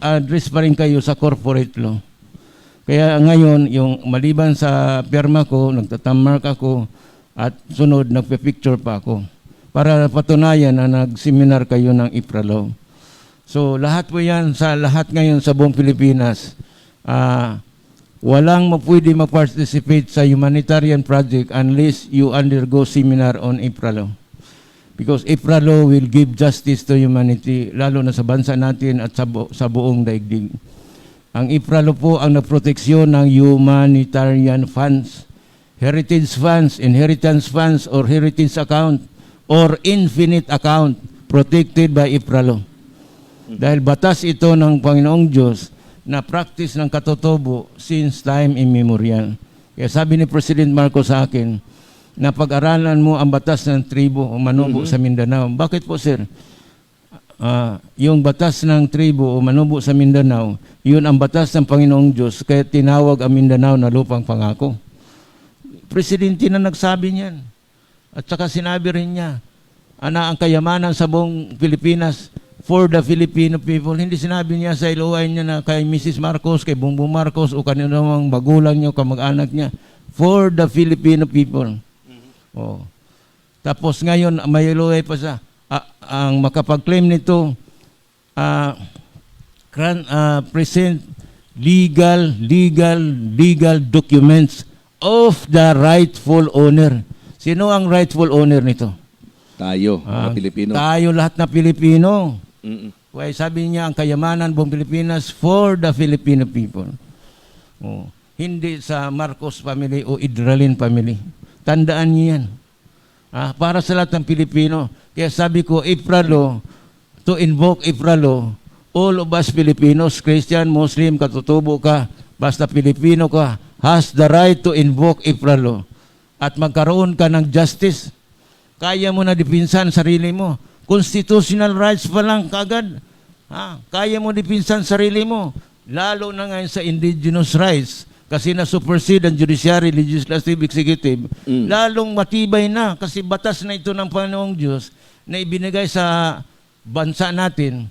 address pa rin kayo sa corporate law. Kaya ngayon, yung maliban sa pirma ko, nagtatammark ako, at sunod, nagpe-picture pa ako. Para patunayan na nag-seminar kayo ng IPRA law. So, lahat po yan, sa lahat ngayon sa buong Pilipinas, walang pwede mag-participate sa humanitarian project unless you undergo seminar on IPRA law. Because IPRA law will give justice to humanity, lalo na sa bansa natin at sa buong daigdig. Ang IPRA law po ang naproteksyon ng humanitarian funds, heritage funds, inheritance funds, or heritage account, or infinite account protected by IPRA law. Dahil batas ito ng Panginoong Diyos na practice ng katotobo since time immemorial. Kaya sabi ni President Marcos sa akin, na pag-aralan mo ang batas ng tribo o manubo sa Mindanao. Bakit po, sir? Yung batas ng tribo o manubo sa Mindanao, yun ang batas ng Panginoong Diyos, kaya tinawag ang Mindanao na lupang pangako. Presidente na nagsabi niyan. At saka sinabi rin niya, ang kayamanan sa buong Pilipinas for the Filipino people. Hindi sinabi niya sa iluwain niya na kay Mrs. Marcos, kay Bongbong Marcos, o kanino mang magulang niya, kamag-anak niya. For the Filipino people. Tapos ngayon, may iluway pa sa ang makapag-claim nito, present legal documents of the rightful owner. Sino ang rightful owner nito? Tayo, mga Pilipino. Tayo lahat na Pilipino. Mm-mm. Kaya sabi niya, ang kayamanan buong Pilipinas for the Filipino people. Hindi sa Marcos family o Idralin family. Tandaan niyo yan. Para sa lahat ng Pilipino. Kaya sabi ko, IPRA law, to invoke IPRA law, all of us Filipinos, Christian, Muslim, katutubo ka, basta Pilipino ka, has the right to invoke IPRA law. At magkaroon ka ng justice. Kaya mo na dipinsan sarili mo. Constitutional rights pa lang kagad. Kaya mo dipinsan sarili mo. Lalo na ngayon sa indigenous rights. Kasi na-supersede ang judiciary, legislative, executive. Lalong matibay na kasi batas na ito ng Panginoong Diyos na ibinigay sa bansa natin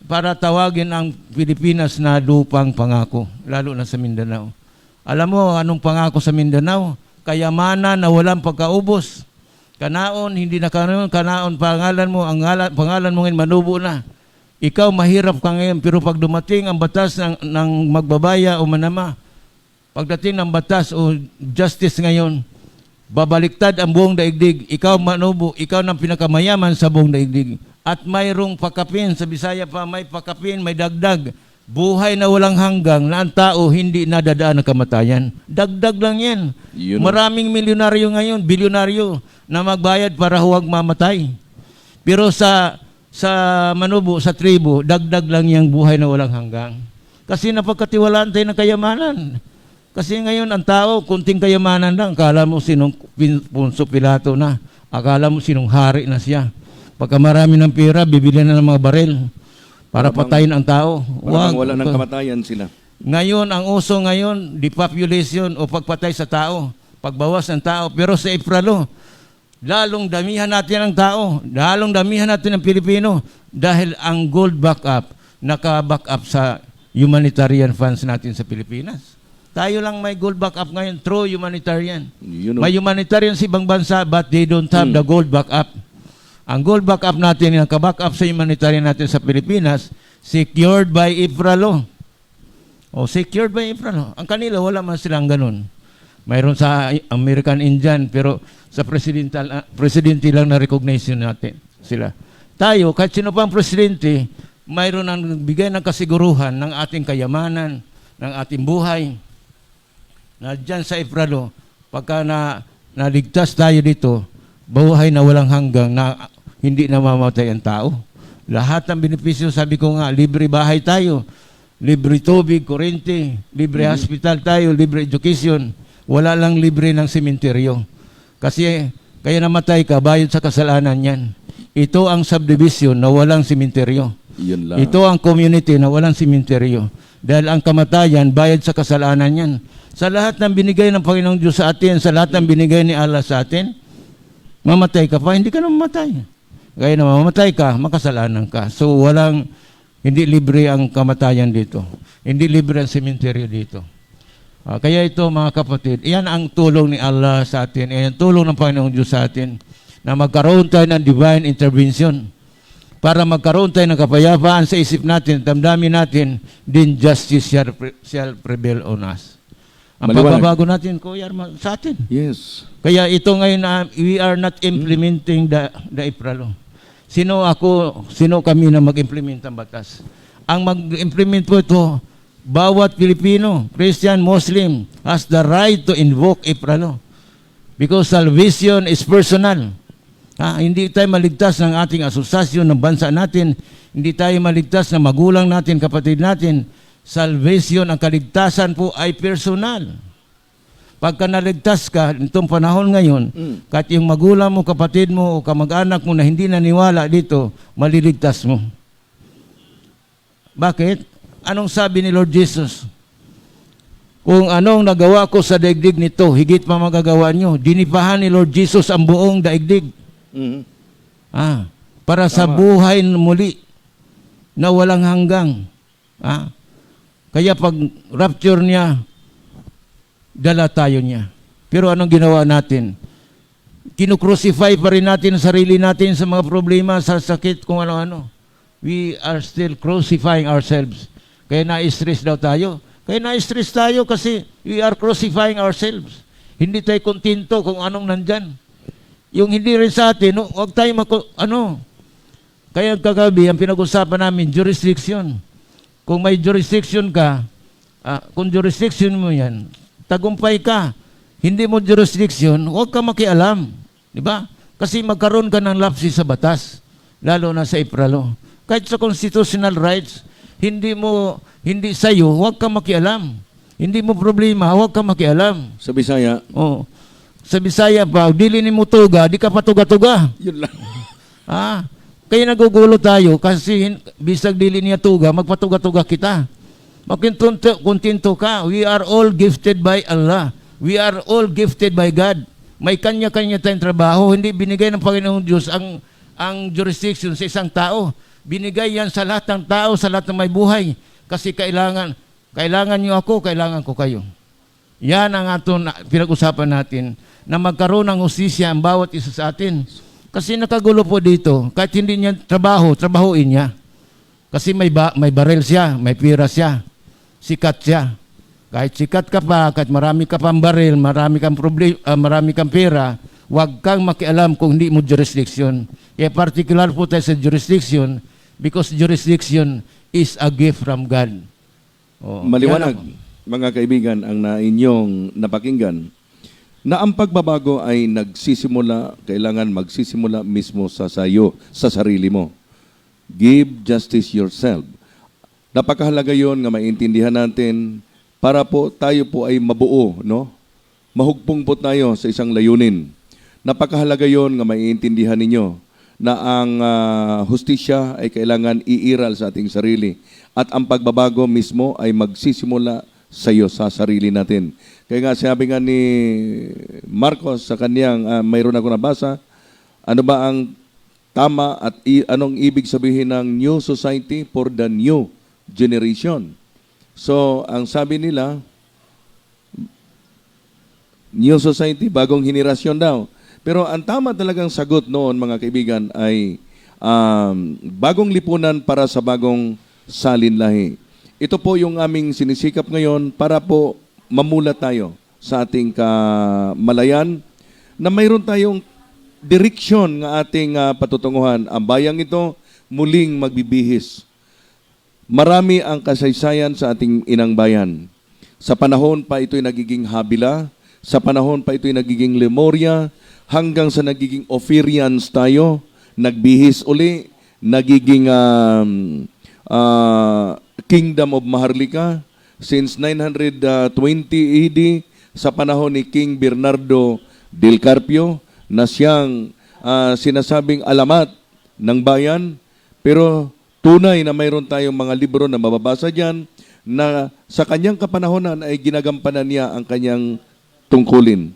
para tawagin ang Pilipinas na lupang pangako, lalo na sa Mindanao. Alam mo anong pangako sa Mindanao? Kayamanan na walang pagkaubos. Kanaon, hindi na kanaon pangalan mo, pangalan mo ngayon manubo na. Ikaw mahirap ka ngayon, pero pag dumating ang batas ng magbabaya o manama, pagdating ng batas o justice ngayon, babaliktad ang buong daigdig. Ikaw manubo, ikaw ng pinakamayaman sa buong daigdig. At mayroong pakapin, sa Bisaya pa may pakapin, may dagdag. Buhay na walang hanggang na ang tao hindi nadadaan ng kamatayan. Dagdag lang yan. Maraming milyonaryo ngayon, bilyonaryo, na magbayad para huwag mamatay. Pero sa manubo, sa tribo, dagdag lang yung buhay na walang hanggang. Kasi napagkatiwalaan tayo ng kayamanan. Kasi ngayon ang tao, kunting kayamanan lang, akala mo sinong Poncio Pilato na, akala mo sinong hari na siya. Pagka marami ng pera, bibili na ng mga baril para patayin ang tao. Parang wala ng kamatayan sila. Ngayon, ang uso ngayon, depopulation o pagpatay sa tao, pagbawas ng tao. Pero sa Ipralo, lalong damihan natin ang tao, lalong damihan natin ang Pilipino dahil ang gold backup, naka-backup sa humanitarian funds natin sa Pilipinas. Tayo lang may gold backup ngayon, true humanitarian. May humanitarian sa ibang bansa but they don't have the gold backup. Ang gold backup natin, yung naka-backup sa humanitarian natin sa Pilipinas, secured by Ipralo. O secured by Ipralo. Ang kanila, wala man silang ganun. Mayroon sa American Indian, pero sa presidente lang na recognition natin sila. Tayo, kahit sino pang presidente, mayroon ang bigay ng kasiguruhan ng ating kayamanan, ng ating buhay. Na dyan sa Ipralo, pagka naligtas tayo dito, buhay na walang hanggang na hindi namamatay ang tao. Lahat ng benepisyo, sabi ko nga, libre bahay tayo, libre tubig, kurente, libre hospital tayo, libre education. Wala lang libre ng sementeryo. Kasi kaya namatay ka, bayad sa kasalanan yan. Ito ang subdivision na walang sementeryo. Yun lang. Ito ang community na walang sementeryo. Dahil ang kamatayan, bayad sa kasalanan yan. Sa lahat ng binigay ng Panginoong Diyos sa atin, sa lahat ng binigay ni Allah sa atin, mamatay ka pa, hindi ka na mamatay. Kaya na mamatay ka, makasalanan ka. So hindi libre ang kamatayan dito. Hindi libre ang sementeryo dito. Kaya ito mga kapatid, iyan ang tulong ni Allah sa atin, iyan ang tulong ng Panginoong Diyos sa atin, na magkaroon tayo ng divine intervention para magkaroon tayo ng kapayapaan sa isip natin, damdamin natin, then justice shall prevail on us. Ang pagbabago natin, Kuya Arman, sa atin. Yes. Kaya ito ngayon na we are not implementing the Ipralo. Sino kami na mag-implement ang batas? Ang mag-implement po ito, bawat Pilipino, Christian, Muslim, has the right to invoke Ipralo. Because salvation is personal. Hindi tayo maligtas ng ating asosasyon, ng bansa natin. Hindi tayo maligtas ng magulang natin, kapatid natin. Salvation, ang kaligtasan po ay personal. Pagka naligtas ka, itong panahon ngayon, kahit yung magulang mo, kapatid mo, o kamag-anak mo na hindi naniwala dito, maliligtas mo. Bakit? Anong sabi ni Lord Jesus? Kung anong nagawa ko sa daigdig nito, higit pa magagawa nyo. Dinipahan ni Lord Jesus ang buong daigdig. Para sa buhay muli na walang hanggang. Kaya pag rapture niya, dala tayo niya. Pero anong ginawa natin? Kinukrucify pa rin natin ang sarili natin sa mga problema, sa sakit, kung ano-ano. We are still crucifying ourselves. Kaya na-stress daw tayo. Kaya na-stress tayo kasi we are crucifying ourselves. Hindi tayo kontento kung anong nandyan. Yung hindi rin sa atin, huwag tayo Kaya kagabi, ang pinag-usapan namin, jurisdiction. Kung may jurisdiction ka, kung jurisdiction mo yan, tagumpay ka. Hindi mo jurisdiction, huwag ka makialam. Di ba? Kasi magkaroon ka ng lapsi sa batas, lalo na sa Ipralo. Kahit sa constitutional rights, hindi sa'yo, huwag ka makialam. Hindi mo problema, huwag ka makialam. Sa Bisaya. Sa Bisaya pa, dili ni mo tuga, di ka patuga-tuga. Yun lang. Kaya nagugulo tayo kasi bisag dili niya tuga, magpatuga-tuga kita. Kontento ka. We are all gifted by Allah. We are all gifted by God. May kanya-kanya tayong trabaho. Hindi binigay ng Panginoong Diyos ang jurisdiction sa isang tao. Binigay yan sa lahat ng tao, sa lahat ng may buhay. Kasi kailangan nyo ako, kailangan ko kayo. Yan ang aton pinag-usapan natin, na magkaroon ng hustisya ang bawat isa sa atin. Kasi nakagulo po dito, kahit hindi niya trabahuin niya. Kasi may barel siya, may pira siya, sikat siya. Kahit sikat ka pa, kahit marami ka pang baril, marami kang pera, huwag kang makialam kung hindi mo jurisdiction. Particular po tayo sa jurisdiction because jurisdiction is a gift from God. Maliwanag, mga kaibigan, ang inyong napakinggan, na ang pagbabago ay kailangan magsisimula mismo sa sarili mo. Give justice yourself. Napakahalaga yon nga maintindihan natin para po tayo po ay mabuo, no? Mahugpong po tayo sa isang layunin. Napakahalaga yon nga maiintindihan ninyo na ang hustisya ay kailangan iiral sa ating sarili at ang pagbabago mismo ay magsisimula sa iyo, sa sarili natin. Kaya nga sabi nga ni Marcos sa kanyang, mayroon ako nabasa, ano ba ang tama at anong ibig sabihin ng new society for the new generation? So, ang sabi nila, new society, bagong henerasyon daw. Pero ang tama talagang sagot noon, mga kaibigan, ay bagong lipunan para sa bagong salinlahi. Ito po yung aming sinisikap ngayon para po mamula tayo sa ating kamalayan na mayroon tayong direksyon ng ating patutunguhan. Ang bayang ito muling magbibihis. Marami ang kasaysayan sa ating inang bayan. Sa panahon pa ito'y nagiging habila, sa panahon pa ito'y nagiging Lemuria, hanggang sa nagiging Ophirians tayo, nagbihis uli, nagiging Kingdom of Maharlika since 920 AD sa panahon ni King Bernardo del Carpio na siyang sinasabing alamat ng bayan, pero tunay na mayroon tayong mga libro na mababasa diyan na sa kanyang kapanahonan ay ginagampanan niya ang kanyang tungkulin.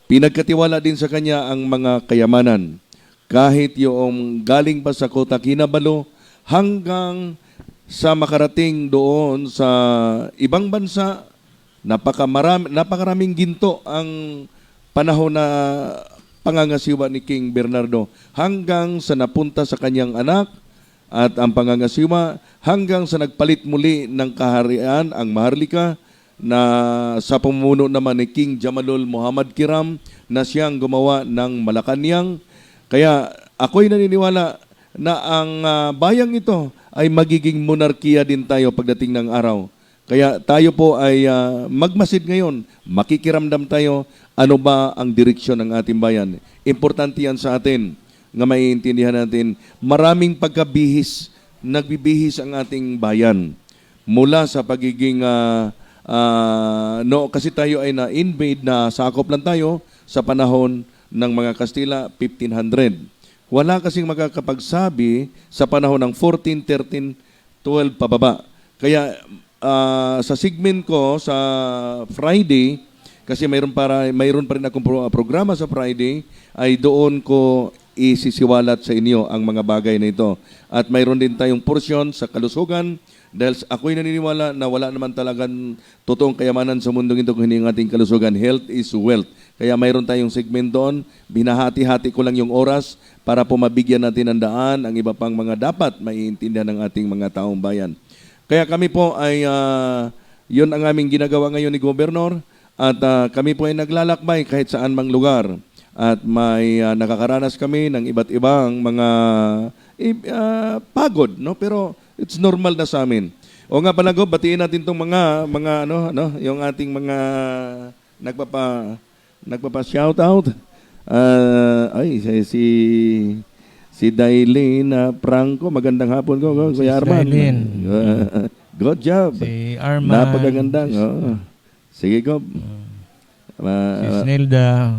Pinagkatiwala din sa kanya ang mga kayamanan. Kahit yung galing pa sa Kota Kinabalu hanggang sa makarating doon sa ibang bansa, napakaraming ginto ang panahon na pangangasiwa ni King Bernardo hanggang sa napunta sa kanyang anak at ang pangangasiwa hanggang sa nagpalit muli ng kaharian ang Maharlika na sa pamumuno naman ni King Jamalul Muhammad Kiram na siyang gumawa ng Malacanang. Kaya ako'y naniniwala na ang bayang ito ay magiging monarkiya din tayo pagdating ng araw. Kaya tayo po ay magmasid ngayon, makikiramdam tayo ano ba ang direksyon ng ating bayan. Importante yan sa atin nga maiintindihan natin. Maraming pagkabihis, nagbibihis ang ating bayan mula sa pagiging kasi tayo ay na-invade, na sakop lang tayo sa panahon ng mga Kastila, 1500. Wala kasing makakapagsabi sa panahon ng 14, 13, 12 pababa. Kaya sa segment ko sa Friday, kasi mayroon pa rin akong programa sa Friday, ay doon ko isisiwalat sa inyo ang mga bagay na ito. At mayroon din tayong porsyon sa kalusugan, dahil ako'y naniniwala na wala naman talagang totoong kayamanan sa mundong ito kung hindi ang ating kalusugan. Health is wealth. Kaya mayroon tayong segment doon, binahati-hati ko lang yung oras para po mabigyan natin ng daan ang iba pang mga dapat maiintindihan ng ating mga taong bayan. Kaya kami po ay, yun ang aming ginagawa ngayon ni Gobernador, at kami po ay naglalakbay kahit saan mang lugar. At may nakakaranas kami ng iba't ibang mga pagod, no? Pero it's normal na sa amin. O nga pala, batiin natin tong mga yung ating mga nagpapa shout out. Si Dailin Franco, magandang hapon ko, Kuya Arman. Good job. Si Arman. Napakagandang. Sige ko. Si Snelda.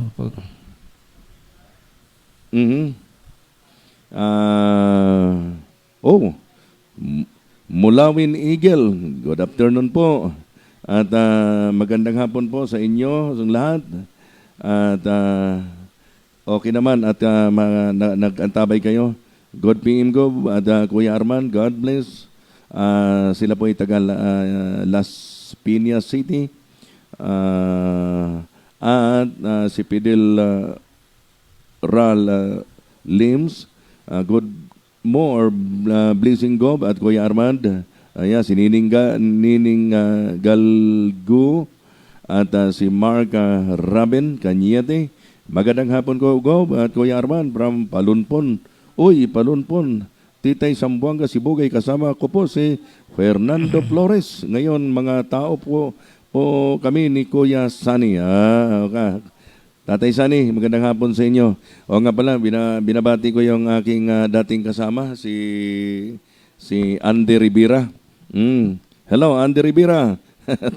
Mulawin Eagle, good afternoon po. At magandang hapon po sa inyo, sa lahat. At okay naman at nag-antabay kayo. God PM go at Kuya Arman, God bless. Sila po ay taga Las Piñas City. At si Fidel Ral Lims, good more blessing go at Kuya Armand. Si Nining Galgo at si Mark Rabin Kanyete. Magandang hapon ko, at Kuya Arman from Palunpon. Uy, Palunpon. Titay Sambuanga, Sibugay, kasama ko po si Fernando Flores. Ngayon, mga tao po kami ni Kuya Sani. Okay. Tatay Sani, magandang hapon sa inyo. O nga pala, binabati ko yung aking dating kasama, si Andy Rivera. Hello, Andy Rivera.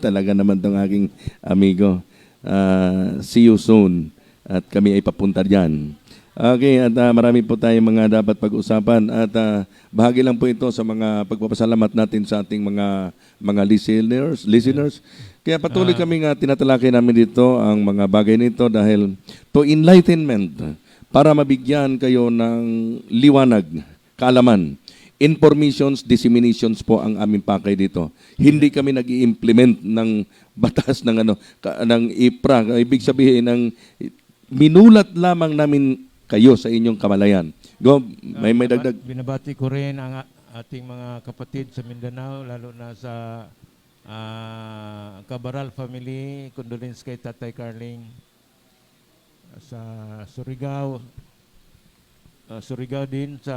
Talaga naman tong aking amigo. See you soon. At kami ay papunta diyan. Okay, at marami po tayong mga dapat pag-usapan at bahagi lang po ito sa mga pagpapasalamat natin sa ating mga listeners. Kaya patuloy kami nga tinatalakay namin dito ang mga bagay nito dahil to enlightenment para mabigyan kayo ng liwanag, kaalaman. Informations, disseminations po ang aming pakay dito. Hindi kami nag-i-implement ng batas ng ng IPRA. Ibig sabihin ng minulat lamang namin kayo sa inyong kamalayan. Go, may dagdag. Binabati ko rin ang ating mga kapatid sa Mindanao, lalo na sa Cabaral family, condolence kay Tatay Carling. Sa Surigao, Surigao din sa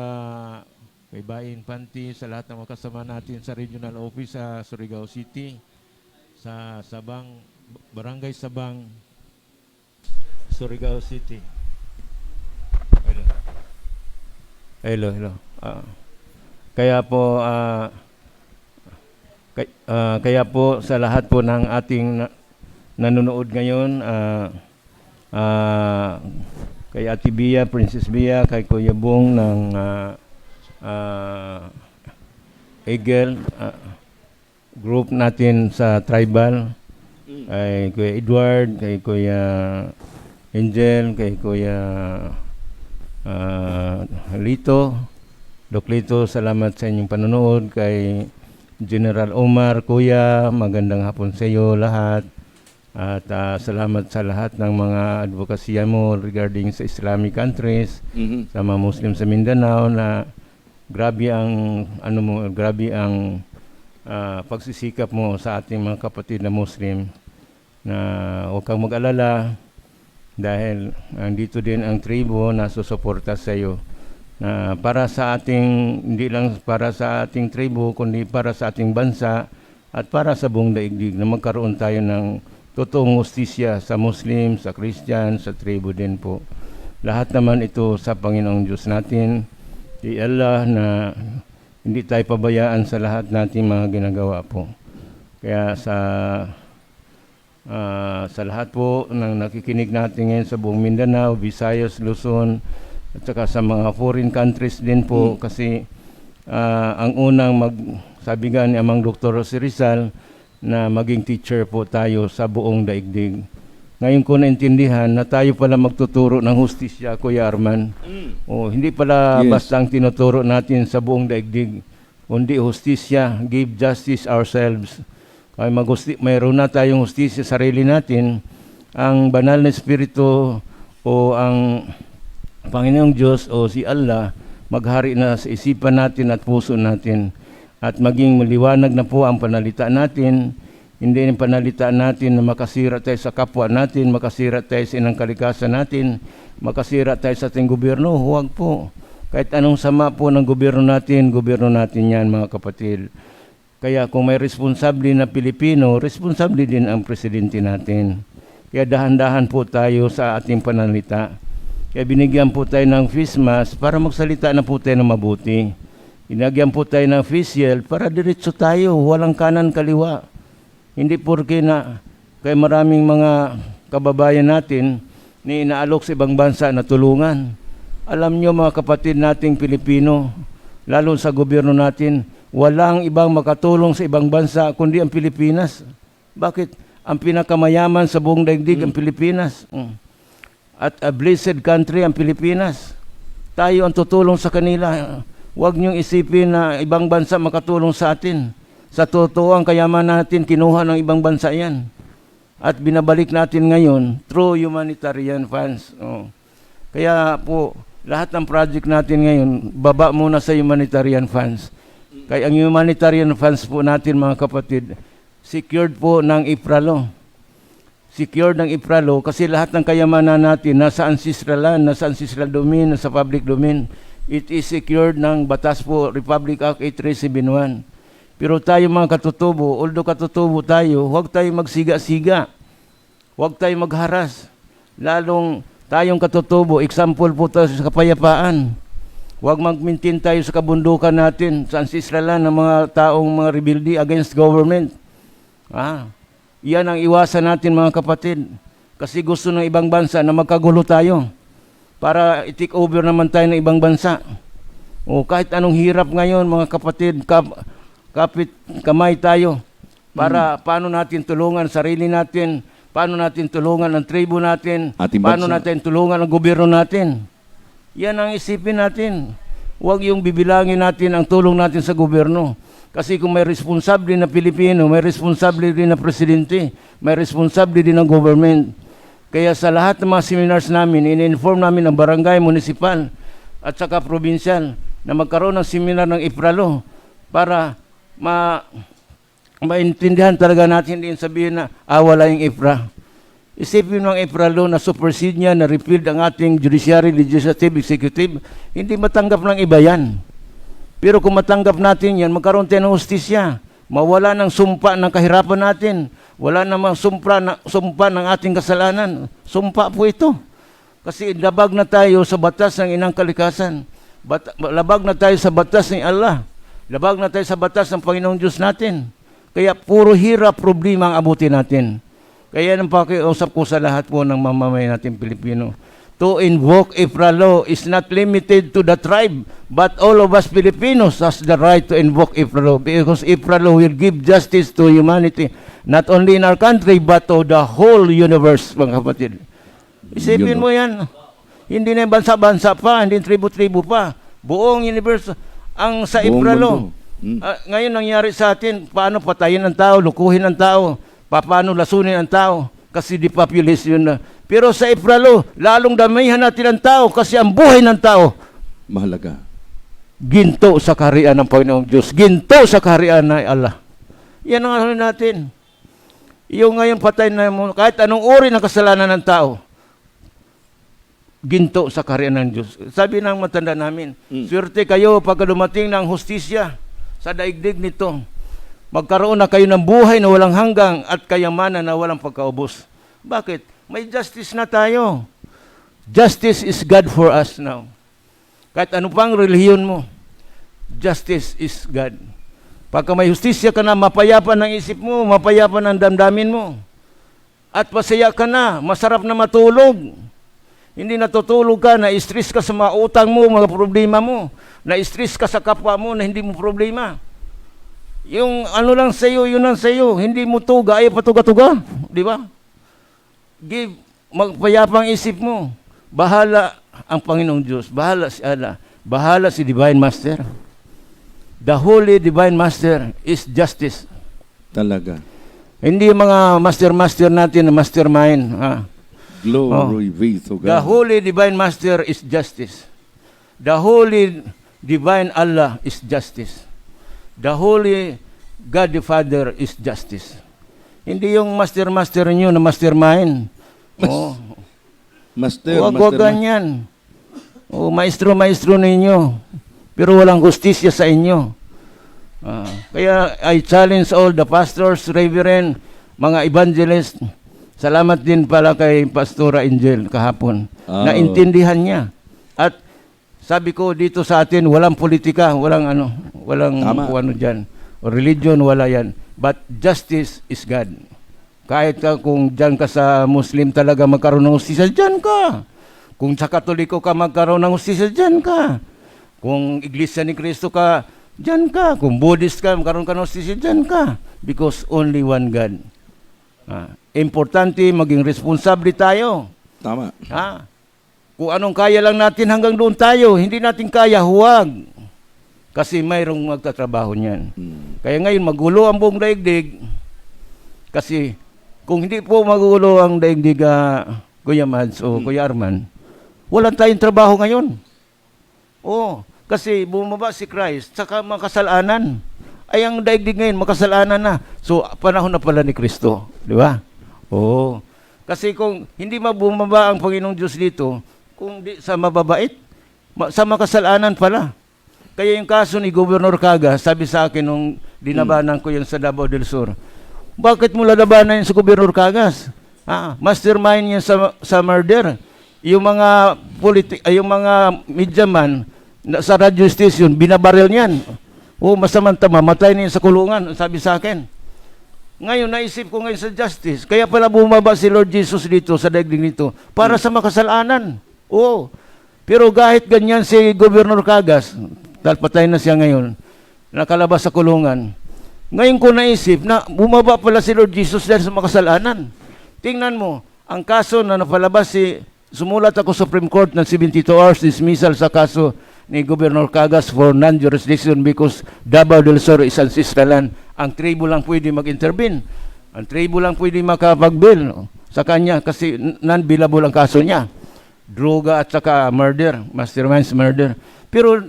kay Bain Panti, sa lahat ng mga kasama natin sa regional office sa Surigao City, sa Sabang, Barangay Sabang, Surigao City. Hello. Kaya po sa lahat po ng ating nanonood ngayon, kay Ate Bia, Princess Bia, kay Kuya Bong ng Eagle group natin sa tribal, kay Kuya Edward, kay Kuya Angel, kay Kuya Lito, Doc Lito, salamat sa inyong panonood. Kay General Omar, Kuya, magandang hapon sa iyo lahat. At salamat sa lahat ng mga advokasya mo regarding sa Islamic countries, sa mga Muslim sa Mindanao na grabe ang pagsisikap mo sa ating mga kapatid na Muslim, na huwag kang mag-alala dahil dito din ang tribo na susuporta sa iyo, na para sa ating, hindi lang para sa ating tribo kundi para sa ating bansa at para sa buong daigdig, na magkaroon tayo ng totoong hustisya sa Muslim, sa Christian, sa tribo din po. Lahat naman ito sa Panginoong Diyos natin, di Allah, na hindi tayo pabayaan sa lahat nating mga ginagawa po. Kaya sa lahat po ng nakikinig natin ngayon sa buong Mindanao, Visayas, Luzon, at saka sa mga foreign countries din po, kasi ang unang sabi nga ni Amang Dr. Jose Rizal na maging teacher po tayo sa buong daigdig. Ngayon ko naintindihan na tayo pala magtuturo ng hustisya, Kuya Arman. Hindi pala basta ang tinuturo natin sa buong daigdig, kundi hustisya, give justice ourselves. Kaya mayroon na tayong hustisya sa sarili natin, ang banal na espiritu o ang Panginoong Diyos o si Allah maghari na sa isipan natin at puso natin, at maging maliwanag na po ang panalita natin. Hindi ang panalita natin na makasira tayo sa kapwa natin, makasira tayo sa inang kalikasan natin, makasira tayo sa ating gobyerno. Huwag po. Kahit anong sama po ng gobyerno natin yan, mga kapatid. Kaya kung may responsable na Pilipino, responsable din ang presidente natin. Kaya dahan-dahan po tayo sa ating pananalita. Kaya binigyan po tayo ng face mask para magsalita na po tayo ng mabuti. Binigyan po tayo ng face shield para diretso tayo, walang kanan kaliwa. Hindi porke na kaya maraming mga kababayan natin ni inaalok sa ibang bansa na tulungan. Alam nyo mga kapatid nating Pilipino, lalo sa gobyerno natin, walang ibang makatulong sa ibang bansa kundi ang Pilipinas. Bakit? Ang pinakamayaman sa buong daigdig ang Pilipinas. At a blessed country ang Pilipinas. Tayo ang tutulong sa kanila. Huwag niyong isipin na ibang bansa makatulong sa atin. Sa totoo, ang kayaman natin, kinuha ng ibang bansa yan. At binabalik natin ngayon through humanitarian funds. Kaya po, lahat ng project natin ngayon, baba muna sa humanitarian funds. Kaya ang humanitarian funds po natin, mga kapatid, secured po ng IPRA. Secured ng IPRA kasi lahat ng kayamanan natin nasa ancestral land, nasa ancestral domain, nasa public domain. It is secured ng batas po, Republic Act 8371. Pero tayo mga katutubo, although katutubo tayo, huwag tayo magsiga-siga. Huwag tayo magharas. Lalong tayong katutubo, example po tayo sa kapayapaan. Huwag mag-maintain tayo sa kabundukan natin, sa ancestral land ng mga taong mga rebelde against government. Yan ang iwasan natin mga kapatid. Kasi gusto ng ibang bansa na magkagulo tayo para i-take over naman tayo ng ibang bansa. O kahit anong hirap ngayon mga kapatid, kapit kamay tayo para paano natin tulungan sarili natin, paano natin tulungan ang tribo natin, Ating paano bansa. natin tulungan ang gobyerno natin. Yan ang isipin natin. Huwag yung bibilangin natin ang tulong natin sa gobyerno. Kasi kung may responsable na Pilipino, may responsable din na presidente, may responsable din ng government. Kaya sa lahat ng mga seminars namin, in-inform namin ang barangay, municipal, at saka provincial na magkaroon ng seminar ng IPRALO para maintindihan talaga natin, hindi sabihin na wala yung IPRA. Isipin ng IPRALO na supersede niya, na repealed ang ating judiciary, legislative, executive, hindi matanggap ng iba yan. Pero kung matanggap natin yan, magkaroon tayo ng hustisya. Mawala ng sumpa ng kahirapan natin. Wala namang sumpa ng ating kasalanan. Sumpa po ito. Kasi labag na tayo sa batas ng inang kalikasan. Labag na tayo sa batas ng Allah. Labag na tayo sa batas ng Panginoong Diyos natin. Kaya puro hirap problema ang abutin natin. Kaya ang pakiusap ko sa lahat po ng mamamayan natin Pilipino. To invoke IPRA law is not limited to the tribe, but all of us Filipinos has the right to invoke IPRA law because IPRA law will give justice to humanity, not only in our country, but to the whole universe, mga kapatid. Isipin mo yan. Hindi na bansa-bansa pa, hindi tribu-tribu pa. Buong universe ang sa Buong IPRA law. mundo. Ngayon nangyari sa atin, paano patayin ang tao, lukuhin ang tao, paano lasunin ang tao, kasi depopulation na. Pero sa IPRA law, lalong damihan natin ang tao kasi ang buhay ng tao, Mahalaga. ginto sa kaharian ng Panginoong Diyos, ginto sa kaharian ng Allah. Yan ang ano natin. Yung ngayon patay na mo, kahit anong uri ng kasalanan ng tao, ginto sa kaharian ng Diyos. Sabi ng matanda namin, swerte kayo pagka dumating ng hustisya sa daigdig nito. Magkaroon na kayo ng buhay na walang hanggang at kayamanan na walang pagkaubos. Bakit? May justice na tayo. Justice is God for us now. Kahit ano pang relihiyon mo, justice is God. Pagka may justisya ka na, mapayapa ng isip mo, mapayapa ng damdamin mo. At pasaya ka na, masarap na matulog. Hindi natutulog ka, na-stress ka sa mga utang mo, mga problema mo. Na-stress ka sa kapwa mo na hindi mo problema. Yung ano lang sa iyo, yun lang sa iyo. Hindi mo tuga, ay patuga-tuga. Di ba? Magpayapang isip mo. Bahala ang Panginoong Diyos. Bahala si Allah. Bahala si Divine Master. The Holy Divine Master is justice. Talaga. Hindi yung mga master-master natin na mastermind. Glory be to God. The Holy Divine Master is justice. The Holy Divine Allah is justice. The Holy God the Father is justice. Hindi yung master-master nyo na mastermind. Huwag ganyan. Maestro-maestro ninyo. Pero walang justisya sa inyo. Kaya I challenge all the pastors, reverend, mga evangelists. Salamat din pala kay Pastora Angel kahapon. Naintindihan niya. At sabi ko dito sa atin, walang politika, walang ano dyan. O religion, wala yan. But justice is God. Kahit kung dyan ka sa Muslim talaga magkaroon ng hustisya, dyan ka. Kung sa Katoliko ka magkaroon ng hustisya, dyan ka. Kung Iglesia ni Cristo ka, dyan ka. Kung Buddhist ka, magkaroon ka ng hustisya, dyan ka. Because only one God. Importante, maging responsable tayo. Tama. Kung anong kaya lang natin hanggang doon tayo, hindi natin kaya, huwag. Kasi mayroong magtatrabaho niyan. Kaya ngayon, magulo ang buong daigdig. Kasi kung hindi po magulo ang daigdig, Kuya Mads o Kuya Arman, walang tayong trabaho ngayon. Kasi bumaba si Christ, saka makasalanan. Ay, ang daigdig ngayon, makasalanan na. So, panahon na pala ni Kristo. Di ba? Kasi kung hindi mabumaba ang Panginoong Diyos dito, kung di sa mababait, sa makasalanan pala. Kaya yung kaso ni Gobernador Caga, sabi sa akin nung dinabanan ko yan sa Davao del Sur, bakit mo lalabanan yan sa Gobernador Cagas? Mastermind yan sa murder. Yung mga yung mga mediaman sa radio station, binabaril niyan. Masamang tama, matay niya sa kulungan, sabi sa akin. Ngayon, naisip ko ngayon sa justice, kaya pala bumaba si Lord Jesus dito sa daigdig nito, para sa makasalanan. Oo. Pero kahit ganyan si Governor Cagas, dahil patay na siya ngayon, nakalabas sa kulungan, ngayon ko naisip na bumaba pala si Lord Jesus dahil sa makasalanan. Tingnan mo, ang kaso na napalabas sumulat ako sa Supreme Court ng 72 hours dismissal sa kaso ni Governor Cagas for non-jurisdiction because Davao del Sur is ancestral land. Ang tribo lang pwede mag-intervene. Ang tribo lang pwede makapag-bill sa kanya kasi non-billable ang kaso niya. Droga at saka murder, masterminds murder. Pero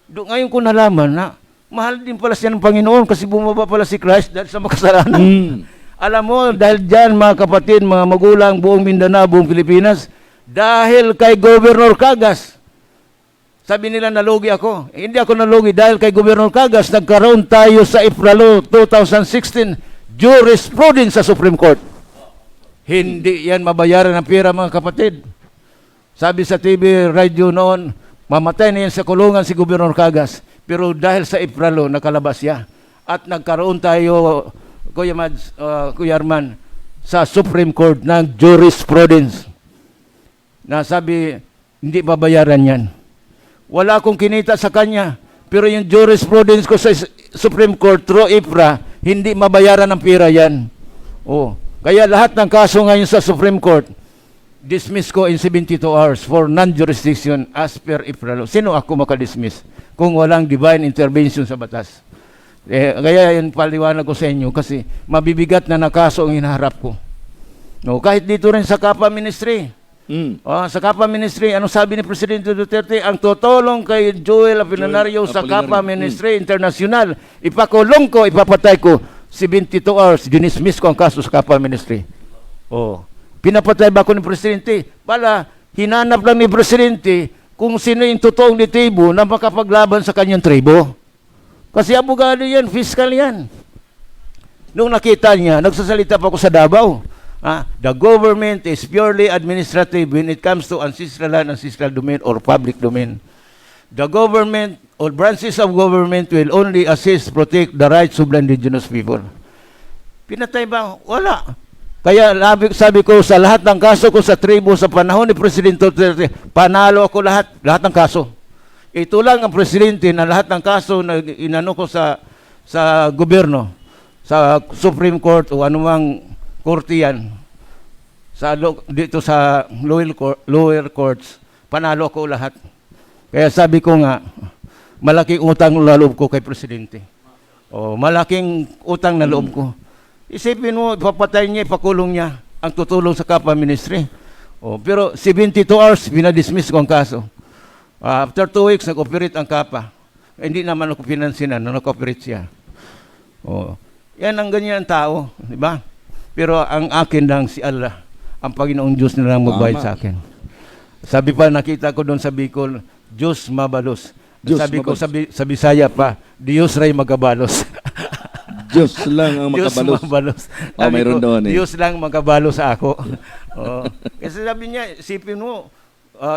ngayon ko nalaman na mahal din pala siya ng Panginoon kasi bumaba pala si Christ dahil sa makasalanan. Alam mo, dahil dyan mga kapatid, mga magulang, buong Mindanao, buong Pilipinas, dahil kay Governor Cagas, sabi nila nalugi ako. Hindi ako nalugi dahil kay Governor Cagas, nagkaroon tayo sa April 2016 jurisprudence sa Supreme Court. Hindi yan mabayaran ng pera mga kapatid. Sabi sa TV radio noon, mamatay na yan sa kulungan si Governor Cagas. Pero dahil sa April nakalabas siya. At nagkaroon tayo, Kuya Arman, sa Supreme Court ng jurisprudence. Na sabi, hindi babayaran yan. Wala akong kinita sa kanya. Pero yung jurisprudence ko sa Supreme Court through IPRA, hindi mabayaran ng pera yan. Oh. Kaya lahat ng kaso ngayon sa Supreme Court, dismiss ko in 72 hours for non-jurisdiction as per IPRA. Sino ako makadismiss kung walang divine intervention sa batas? Kaya yun paliwanag ko sa inyo kasi mabibigat na nakaso ang hinaharap ko. No, kahit dito rin sa Kapa Ministry. Sa Kapa Ministry, ano sabi ni Presidente Duterte? Ang tutulong kay Joel Apolinario sa Kapa Ministry International, ipakulong ko, ipapatay ko, 72 hours, dinismiss ko ang kaso sa Kapa Ministry. Pinapatay ba ako ni Presidente? Pala, hinanap lang ni Presidente kung sino yung totoong nitibo na makapaglaban sa kanyang tribo. Kasi abogado yan, fiscal yan. Nung nakita niya, nagsasalita pa ako sa Davao. The government is purely administrative when it comes to ancestral land, ancestral domain, or public domain. The government or branches of government will only assist, protect the rights of the indigenous people. Pinatay ba? Wala. Kaya sabi ko sa lahat ng kaso ko sa tribo sa panahon ni Presidente Duterte, panalo ako lahat ng kaso. Ito lang ang presidente na lahat ng kaso na inano ko sa gobyerno, sa Supreme Court o anumang korte yan, dito sa lower courts, panalo ko lahat. Kaya sabi ko nga, malaking utang na loob ko kay Presidente. Malaking utang na loob ko. Isipin mo, ipapatay niya, ipakulong niya ang tutulong sa Kapa Ministry. Pero 72 hours, pinadismiss ko ang kaso. After 2 weeks, nag-operate ang Kapa. Hindi naman ako pinansinan, nag-operate siya. Yan ang ganyan tao, di ba? Pero ang akin lang si Allah, ang Panginoong Diyos na lang magbayad sa akin. Sabi pa, nakita ko doon sa Bicol, Diyos mabalos. Sabi ko sa Bisaya pa, Diyos ray magabalos. Diyos lang ang makabalos. Diyos mabalos. Mayroon doon eh. Diyos lang magabalos sa ako. Kasi sabi niya, isipin mo,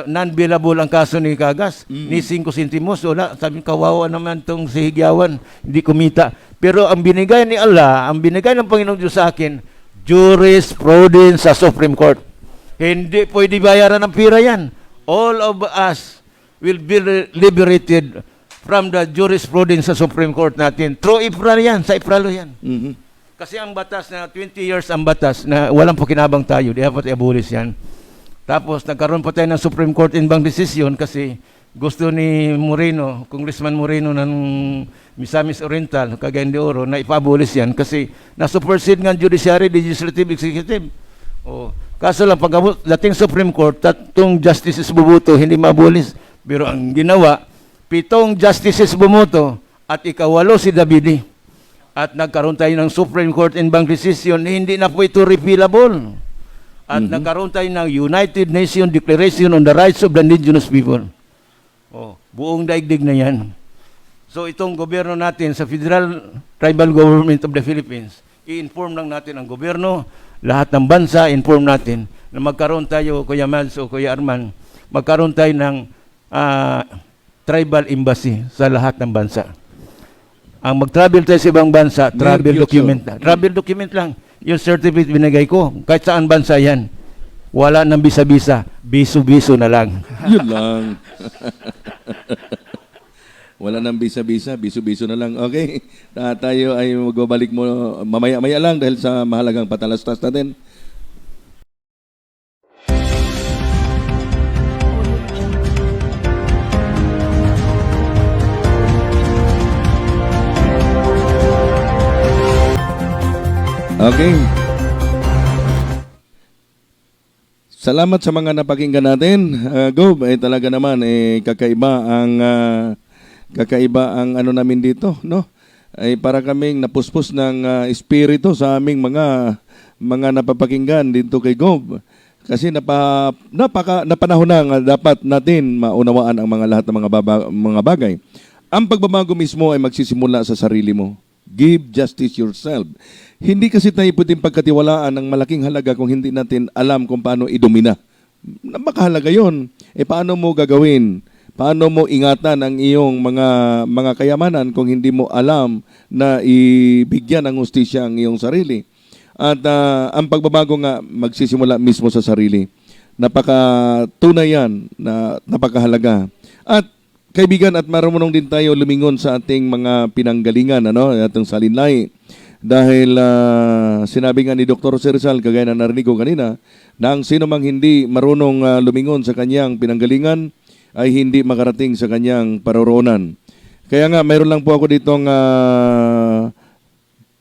non-billable ang kaso ni Cagas, ni 5 centimos, wala. Sabi, kawawa naman itong si Higyawan, hindi kumita. Pero ang binigay ni Allah, ang binigay ng Panginoong Diyos sa akin, jurisprudence sa Supreme Court. Hindi pwede bayaran ng pira yan. All of us will be liberated from the jurisprudence sa Supreme Court natin. Through IPRA yan, sa IPRA yan. Kasi ang batas na 20 years ang batas na walang pakinabang tayo, dapat i-abolish yan. Tapos nagkaroon pa tayo ng Supreme Court inbound decision kasi gusto ni Moreno, Congressman Moreno ng Misamis Oriental, Cagayan de Oro, na ipa-abolish yan kasi na-supersede ng judiciary, legislative, executive. Kaso lang, pag dating Supreme Court, 3 justices bumuto, hindi ma-abolish. Pero ang ginawa, 7 justices bumuto at 8 si Davide. At nagkaroon tayo ng Supreme Court inbound decision, hindi na po ito repealable. At nagkaroon tayo ng United Nations Declaration on the Rights of the Indigenous People. Buong daigdig na yan. So itong gobyerno natin sa Federal Tribal Government of the Philippines, i-inform lang natin ang gobyerno, lahat ng bansa, inform natin na magkaroon tayo, Kuya Mads o Kuya Arman, magkaroon tayo ng tribal embassy sa lahat ng bansa. Ang mag-travel tayo sa ibang bansa, travel Mercosur. document lang. Travel document lang. Yung certificate binigay ko, kahit saan bansa yan. Wala nang bisa-bisa, biso-biso na lang. Yun lang. Wala nang bisa-bisa, biso-biso na lang. Okay, tayo ay magbabalik mo mamaya-maya lang dahil sa mahalagang patalastas natin. Okay. Salamat sa mga napakinggan natin. Gob, talaga naman kakaiba ang ano namin dito, no? Ay para kaming napuspos ng espiritu sa aming mga napapakinggan dito kay Gob. Kasi napanahon na nga dapat natin maunawaan ang lahat ng mga bagay. Ang pagbabago mismo ay magsisimula sa sarili mo. Give justice yourself. Hindi kasi tayo pwedeng pagkatiwalaan ng malaking halaga kung hindi natin alam kung paano idumina. Napakahalaga yun. Paano mo gagawin? Paano mo ingatan ang iyong mga kayamanan kung hindi mo alam na ibigyan ng hustisya ang iyong sarili? At ang pagbabago nga magsisimula mismo sa sarili. Napakatunay yan, napakahalaga. At kaibigan, at marunong din tayo lumingon sa ating mga pinanggalingan, atong salinlay. Dahil sinabi nga ni Dr. Rizal, kagaya na narinig ko kanina, na ang sino mang hindi marunong lumingon sa kanyang pinanggalingan ay hindi makarating sa kanyang paroroonan. Kaya nga, mayroon lang po ako ditong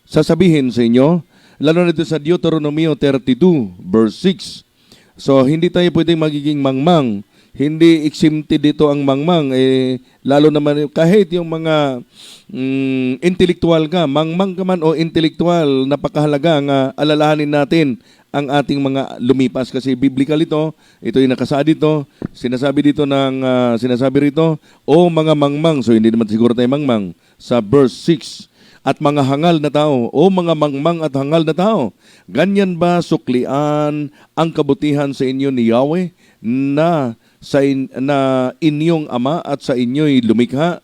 sasabihin sa inyo, lalo na dito sa Deuteronomio 32, verse 6. So, hindi tayo pwedeng magiging mangmang. Hindi exempted dito ang mangmang. Lalo naman, kahit yung mga intelektual ka, mangmang ka man o intelektual, napakahalaga nga alalahanin natin ang ating mga lumipas. Kasi biblical ito yung nakasaad dito, sinasabi rito, o mga mangmang, so hindi naman siguro tayo mangmang, sa verse 6, at mga hangal na tao, o mga mangmang at hangal na tao, ganyan ba suklian ang kabutihan sa inyo ni Yahweh na inyong ama at sa inyo'y lumikha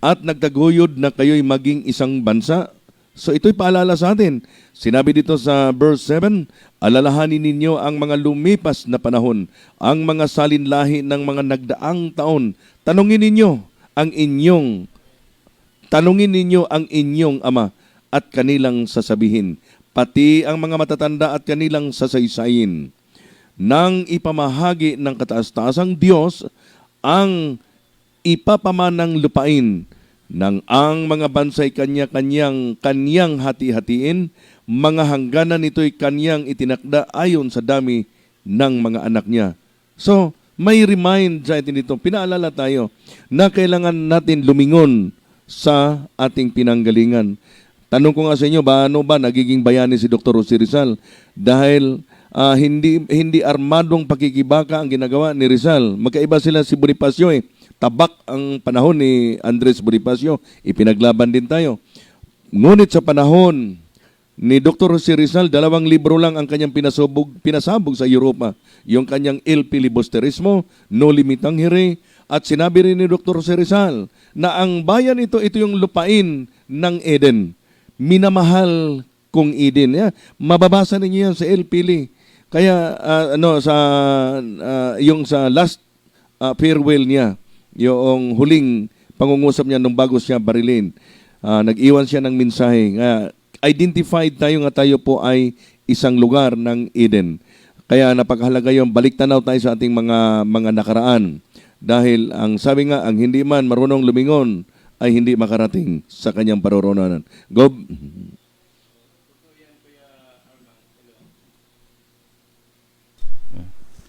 at nagtaguyod na kayo'y maging isang bansa? So ito'y paalala sa atin. Sinabi dito sa verse 7, alalahanin ninyo ang mga lumipas na panahon, ang mga salinlahi ng mga nagdaang taon. Tanungin ninyo ang inyong ama at kanilang sasabihin, pati ang mga matatanda at kanilang sasaysayin. Nang ipamahagi ng kataas-taasang Diyos ang ipapamanang lupain, nang ang mga bansay kanyang hati-hatiin, mga hangganan nito'y kanyang itinakda ayon sa dami ng mga anak niya. So, may remind sa atin dito, pinaalala tayo na kailangan natin lumingon sa ating pinanggalingan. Tanong ko nga sa inyo, paano ba nagiging bayani si Dr. Jose Rizal? Dahil hindi armadong pakikibaka ang ginagawa ni Rizal. Magkaiba sila si Bonifacio Tabak ang panahon ni Andres Bonifacio, ipinaglaban din tayo. Ngunit sa panahon ni Dr. Jose Rizal, 2 libro lang ang kanyang pinasabog sa Europa. Yung kanyang Il Filibusterismo, No Limitangere, at sinabi rin ni Dr. Jose Rizal na ang bayan ito yung lupain ng Eden. Minamahal kong Eden. Mababasa ninyo yan sa Il Pili. Kaya yung sa last farewell niya, yung huling pangungusap niya nung bago siya barilin, nag-iwan siya ng mensahe. Identified tayo nga tayo po ay isang lugar ng Eden. Kaya napakahalaga yung balik tanaw tayo sa ating mga nakaraan. Dahil ang sabi nga, ang hindi man marunong lumingon ay hindi makarating sa kanyang paroroonan. Gob.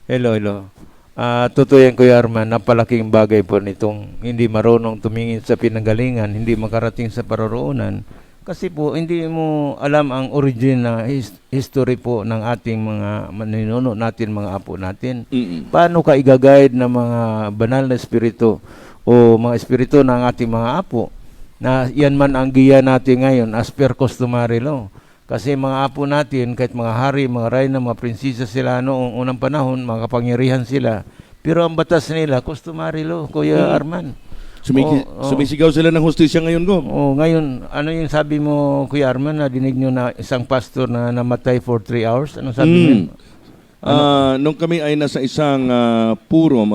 Hello. Totoo yan, Kuya Arman, napalaking bagay po nitong hindi marunong tumingin sa pinanggalingan, hindi makarating sa paroroonan. Kasi po, hindi mo alam ang origin na history po ng ating mga maninuno natin, mga apo natin. Paano ka i-guide ng mga banal na espiritu o mga espiritu ng ating mga apo na yan man ang giya natin ngayon as per customary law. Kasi mga apo natin, kahit mga hari, mga reyna, mga prinsesa sila noong unang panahon, mga kapangyarihan sila. Pero ang batas nila, customary law, Kuya Arman. Sumisigaw sila ng hustisya ngayon, Gob. Ngayon, ano yung sabi mo, Kuya Arman, na dinig nyo na isang pastor na namatay for 3 hours? Ano sabi mo? Nung kami ay nasa isang purom,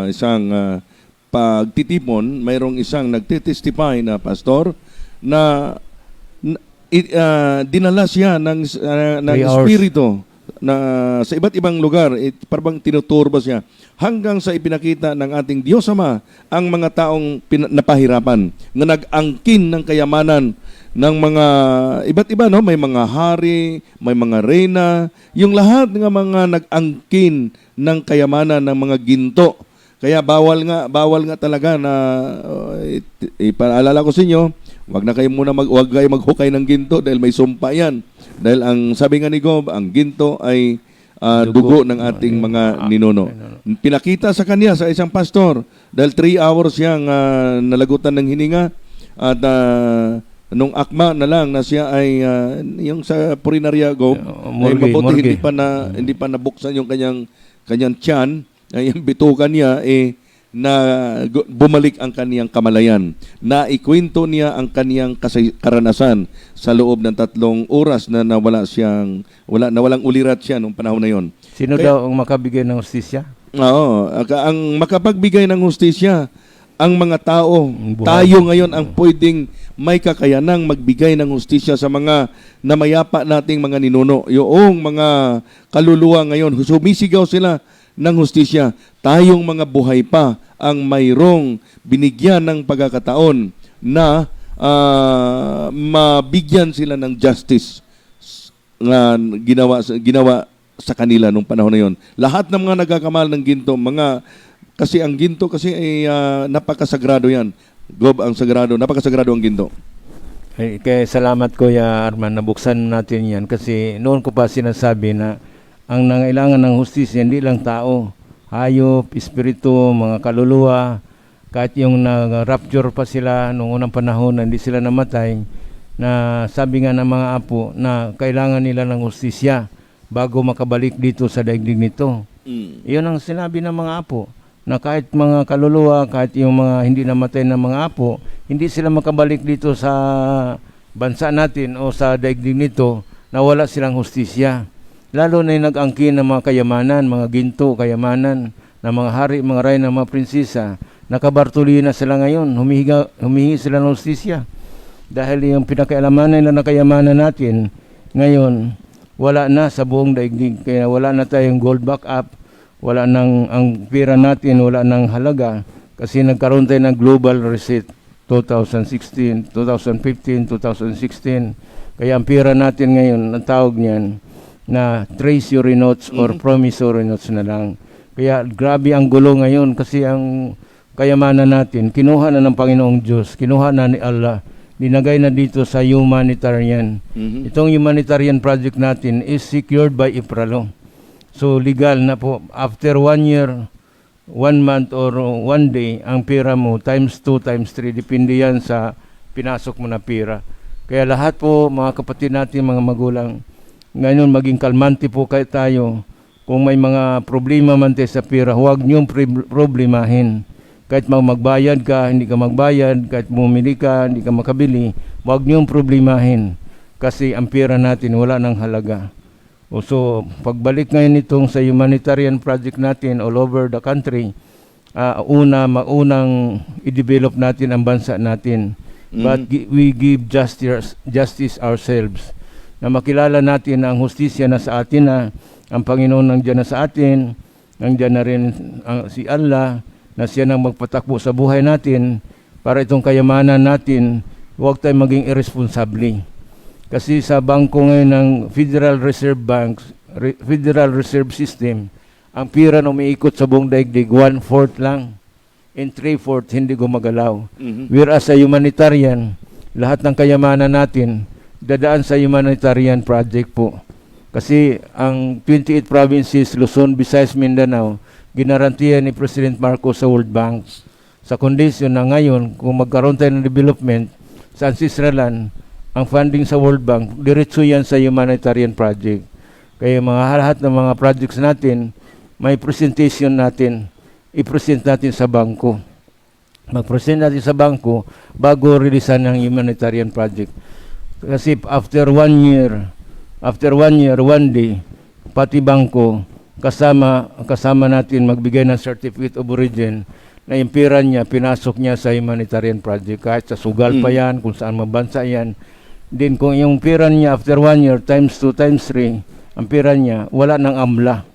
isang pagtitipon, mayroong isang nagtitestify na pastor na dinala siya ng 3 hours. espiritu na sa iba't ibang lugar, parang tinuturba siya hanggang sa ipinakita ng ating Diyos Ama ang mga taong napahirapan na nag-angkin ng kayamanan ng mga iba't iba, no? May mga hari, may mga reyna, yung lahat ng mga nag-angkin ng kayamanan ng mga ginto. Kaya bawal nga talaga na ipaalala ko sa inyo, wag kayo maghukay ng ginto dahil may sumpa yan. Dahil ang sabi nga ni Gob, ang ginto ay dugo ng ating mga ninuno. Pinakita sa kanya, sa isang pastor, dahil 3 hours siyang nalagutan ng hininga at nung akma na lang na siya ay yung sa purinarya, Gob, ay mabuti hindi pa nabuksan yung kanyang tiyan, ay yung bitukan niya na bumalik ang kaniyang kamalayan. Na ikwento niya ang kaniyang karanasan sa loob ng 3 oras na nawalang ulirat siya nung panahon na yon. Sino daw ang makabigay ng hustisya? Oo, ang makapagbigay ng hustisya, ang mga tao. Buhay. Tayo ngayon ang pwedeng may kakayanang magbigay ng hustisya sa mga namayapa nating mga ninuno. Yung mga kaluluwa ngayon, sumisigaw sila ng hustisya. Tayong mga buhay pa ang mayroong binigyan ng pagkakataon na mabigyan sila ng justice na ginawa sa kanila nung panahon na yon. Lahat ng mga nagkakamal ng ginto, kasi ang ginto kasi ay napakasagrado yan. Gob, ang sagrado, napakasagrado ang ginto. Kaya salamat, Kuya Arman, nabuksan natin yan kasi noon ko pa sinasabi na ang nangailangan ng hustisya hindi lang tao, hayop, espiritu, mga kaluluwa, kahit yung nag-rapture pa sila noong unang panahon na hindi sila namatay, na sabi nga ng mga apo na kailangan nila ng hustisya bago makabalik dito sa daigdig nito. Iyon ang sinabi ng mga apo, na kahit mga kaluluwa, kahit yung mga hindi namatay ng mga apo, hindi sila makabalik dito sa bansa natin o sa daigdig nito na wala silang hustisya. Lalo na yung nag-angkin ng mga kayamanan, mga ginto, kayamanan, ng mga hari, mga reyna, mga prinsesa. Nakabartuli na sila ngayon, humihingi sila ng hustisya. Dahil yung pinakailaman nila na kayamanan natin, ngayon, wala na sa buong daigdig. Kaya wala na tayong gold backup, wala nang, ang pera natin, wala nang halaga. Kasi nagkaroon tayo ng global reset 2016, 2015, 2016. Kaya ang pera natin ngayon, ang tawag niyan, na treasury notes or promissory notes na lang. Kaya grabe ang gulo ngayon kasi ang kayamanan natin, kinuha na ng Panginoong Diyos, kinuha na ni Allah, dinagay na dito sa humanitarian. Itong humanitarian project natin is secured by IPRALO. So legal na po. After 1 year, 1 month or 1 day, ang pera mo times 2, times 3, depende yan sa pinasok mo na pera. Kaya lahat po, mga kapatid natin, mga magulang, ngayon maging kalmante po kayo tayo. Kung may mga problema man tayo sa pera, huwag niyong problemahin. Kahit magbayad ka, hindi ka magbayad, kahit bumili ka, hindi ka makabili, huwag niyong problemahin. Kasi ang pera natin wala nang halaga. So, pagbalik ngayon itong sa humanitarian project natin all over the country, maunang i-develop natin ang bansa natin. But we give justice ourselves. Na makilala natin na ang hustisya na sa atin na ang Panginoon nandiyan na sa atin, nandiyan na rin si Allah, na siya nang magpatakbo sa buhay natin para itong kayamanan natin, huwag tayong maging irresponsable. Kasi sa bangko ngayon ng Federal Reserve Bank, Federal Reserve System, ang pira na umiikot sa buong daigdig, 1/4 lang. In 3/4, hindi gumagalaw. Whereas sa humanitarian, lahat ng kayamanan natin, dadaan sa humanitarian project po. Kasi ang 28 provinces, Luzon, Visayas, Mindanao, ginarantiya ni President Marcos sa World Bank. Sa kondisyon na ngayon, kung magkaroon tayo ng development sa Anciestralan, ang funding sa World Bank, diretso yan sa humanitarian project. Kaya lahat ng mga projects natin, may presentation natin, i-present natin sa bangko. mag-present natin sa bangko bago releasean ng humanitarian project. Kasi after 1 year, 1 day, pati bangko, kasama natin magbigay ng certificate of origin na yung pera niya, pinasok niya sa humanitarian project. Kahit sa sugal pa yan, kung saan mabansa yan. Then kung yung pera niya after 1 year, times 2, times 3, ang pera niya, wala ng amla.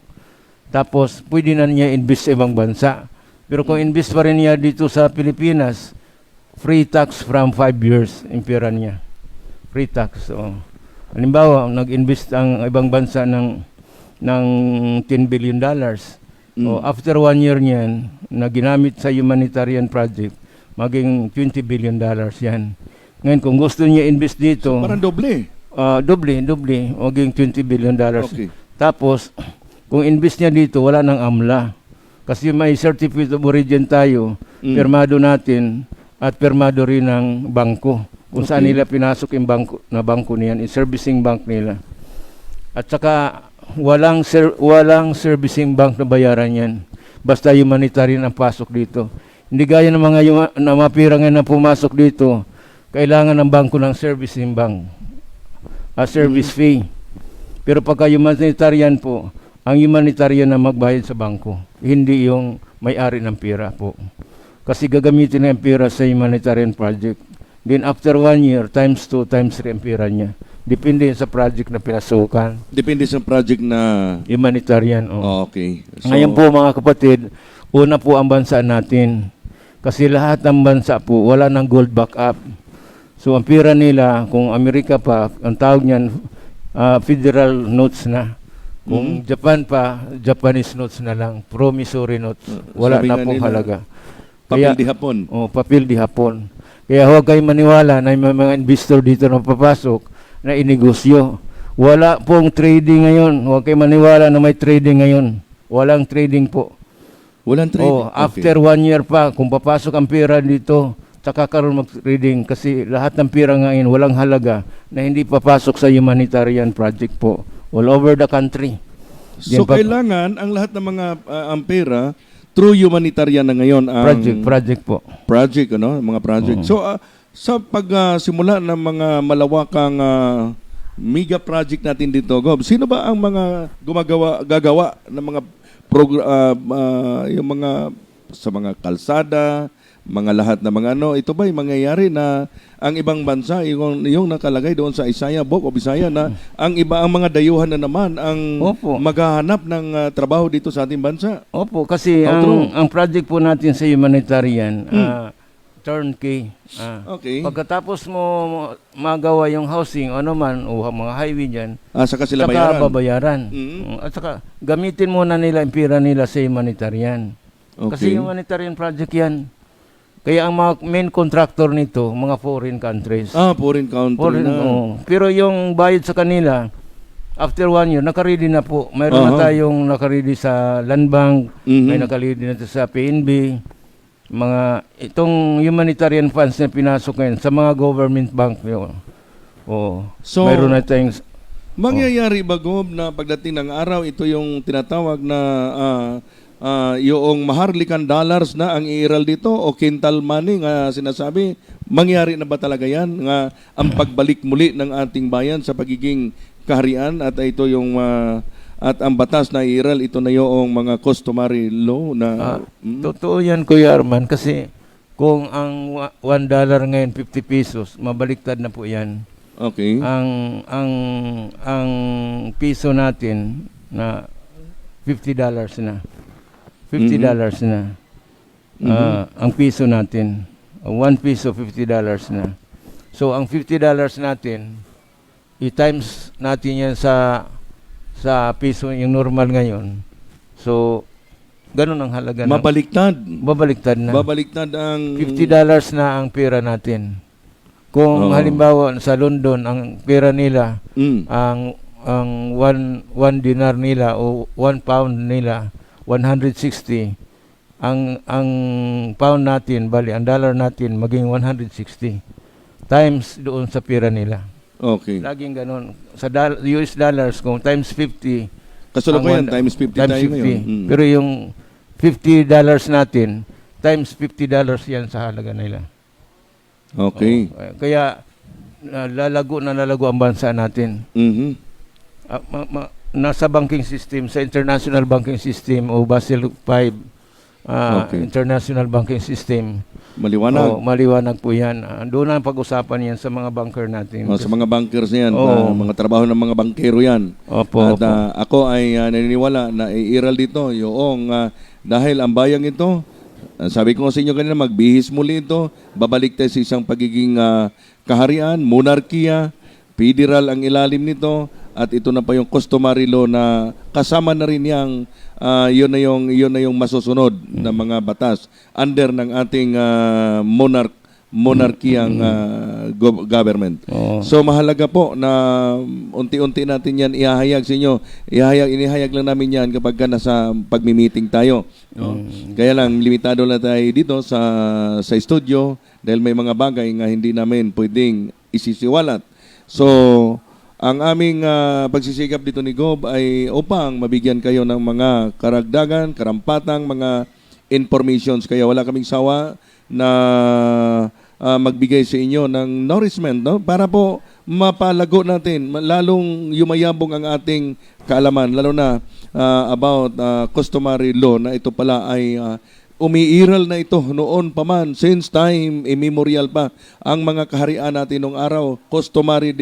Tapos, pwede na niya invest sa ibang bansa. Pero kung invest pa rin niya dito sa Pilipinas, free tax from 5 years yung pera niya. Free tax. So, halimbawa, nag-invest ang ibang bansa ng $10 billion. So, after 1 year niyan, na ginamit sa humanitarian project, maging $20 billion yan. Ngayon, kung gusto niya invest dito, So, parang doble. doble, maging $20 billion. Okay. Tapos, kung invest niya dito, wala nang amla. Kasi may certificate of origin tayo, pirmado natin, at pirmado rin ng bangko. Kung saan nila pinasok yung bangko niyan, yung servicing bank nila. At saka, walang servicing bank na bayaran yan. Basta humanitarian ang pasok dito. Hindi gaya ng mga pira ngayon na pumasok dito, kailangan ng bangko ng servicing bank. Service fee. Pero pagka humanitarian po, ang humanitarian na magbayad sa bangko, hindi yung may-ari ng pera po. Kasi gagamitin na yung pera sa humanitarian project. Then after 1 year, times 2, times 3 ang pera niya. Depende sa project na pinasukan. Depende sa project na... Humanitarian. Okay. So, Ngayon po mga kapatid, una po ang bansa natin. Kasi lahat ng bansa po, wala ng gold backup. So ang pera nila, kung Amerika pa, ang tawag niyan, federal notes na. Kung Japan pa, Japanese notes na lang, promissory notes. Wala sabi na nga pong nila, halaga. Papel di hapon. Papel di hapon. Kaya huwag kayong maniwala na may mga investor dito na papasok na inegosyo. Wala pong trading ngayon. Huwag kayong maniwala na may trading ngayon. Walang trading po. Walang trading. After 1 year pa, kung papasok ang pera dito, saka karoon mag-trading. Kasi lahat ng pera ngayon, walang halaga na hindi papasok sa humanitarian project po. All over the country. So kailangan ang lahat ng mga ang pera through humanitarian na ngayon ang project po. Project mga project. So sa pagsimula ng mga malawakang mega project natin dito, Gob, sino ba ang mga gagawa ng mga yung mga sa mga kalsada, mga lahat na mga ito ba yung mangyayari na ang ibang bansa yung nakalagay doon sa Isaiah Book of Isaiah na ang mga dayuhan na naman ang maghahanap ng trabaho dito sa ating bansa? Opo, kasi ang project po natin sa humanitarian, turnkey. Okay. Pagkatapos mo magawa yung housing, o mga highway dyan, saka sila bayaran. At saka gamitin muna nila ang pera nila sa humanitarian. Okay. Kasi humanitarian project yan. Kaya ang mga main contractor nito, mga foreign countries. Foreign country na. Pero yung bayad sa kanila, after 1 year, nakaready na po. Mayroon na tayong nakaready sa Land Bank, may nakaready na sa PNB. Itong humanitarian funds na pinasok ngayon sa mga government bank. So, mayroon na tayong... Mangyayari ba, Gob, na pagdating ng araw, ito yung tinatawag na... yung maharlikan dollars na ang iiral dito o quintal money nga sinasabi, mangyari na ba talaga yan nga ang pagbalik muli ng ating bayan sa pagiging kaharian at ito yung at ang batas na iiral, ito na yung mga customary law na totoo yan, Kuya Arman, kasi kung ang $1 ngayon 50 pesos, mabaliktad na po yan. Okay. Ang piso natin na $50 na. $50 na. Ang piso natin. 1 piso, $50 na. So, ang $50 natin, i-times natin yan sa piso yung normal ngayon. So, ganun ang halaga. Mabaliktad. Babaliktad na. Babaliktad ang... $50 na ang pera natin. Kung halimbawa sa London, ang pera nila, ang 1 dinar nila o 1 pound nila, 160. Ang pound natin, ang dollar natin, maging 160. Times doon sa pera nila. Okay. Laging ganun. Sa US dollars, kung times 50. Kasulok ko yan, times 50 tayo ngayon. Pero yung $50 natin, times $50 yan sa halaga nila. Okay. Kaya lalago na lalago ang bansa natin. Mhm. Nasa banking system, sa international banking system o Basel V Okay. international banking system. Maliwanag. Maliwanag po yan. Doon ang pag-usapan yan sa mga banker natin. Sa mga bankers yan, Oo. mga trabaho ng mga bankero yan. Opo, At opo. ako ay naniniwala na iiral dito yung dahil ang bayang ito, sabi ko sa inyo kanina, magbihis muli ito, babalik tayo sa isang pagiging kaharian, monarkiya, federal ang ilalim nito, at ito na pa yung customary law na kasama na rin yang yun na yung masusunod na mga batas under ng ating monarkiyang government. Oo. So mahalaga po na unti-unti natin yan ihahayag sa inyo. Inihayag lang namin yan kapag nasa pagmi-meeting tayo. No? Kaya lang limitado lang tayo dito sa studio dahil may mga bagay nga hindi namin pwedeng isisiwalat. So ang aming pagsisikap dito ni Gob ay upang mabigyan kayo ng mga karagdagan, karampatang mga informations. Kaya wala kaming sawa na magbigay sa inyo ng nourishment, no? Para po mapalago natin, lalong yumayabong ang ating kaalaman, lalo na about customary law na ito pala ay umiiral na ito noon pa man, since time immemorial pa. Ang mga kaharian natin nung araw, customary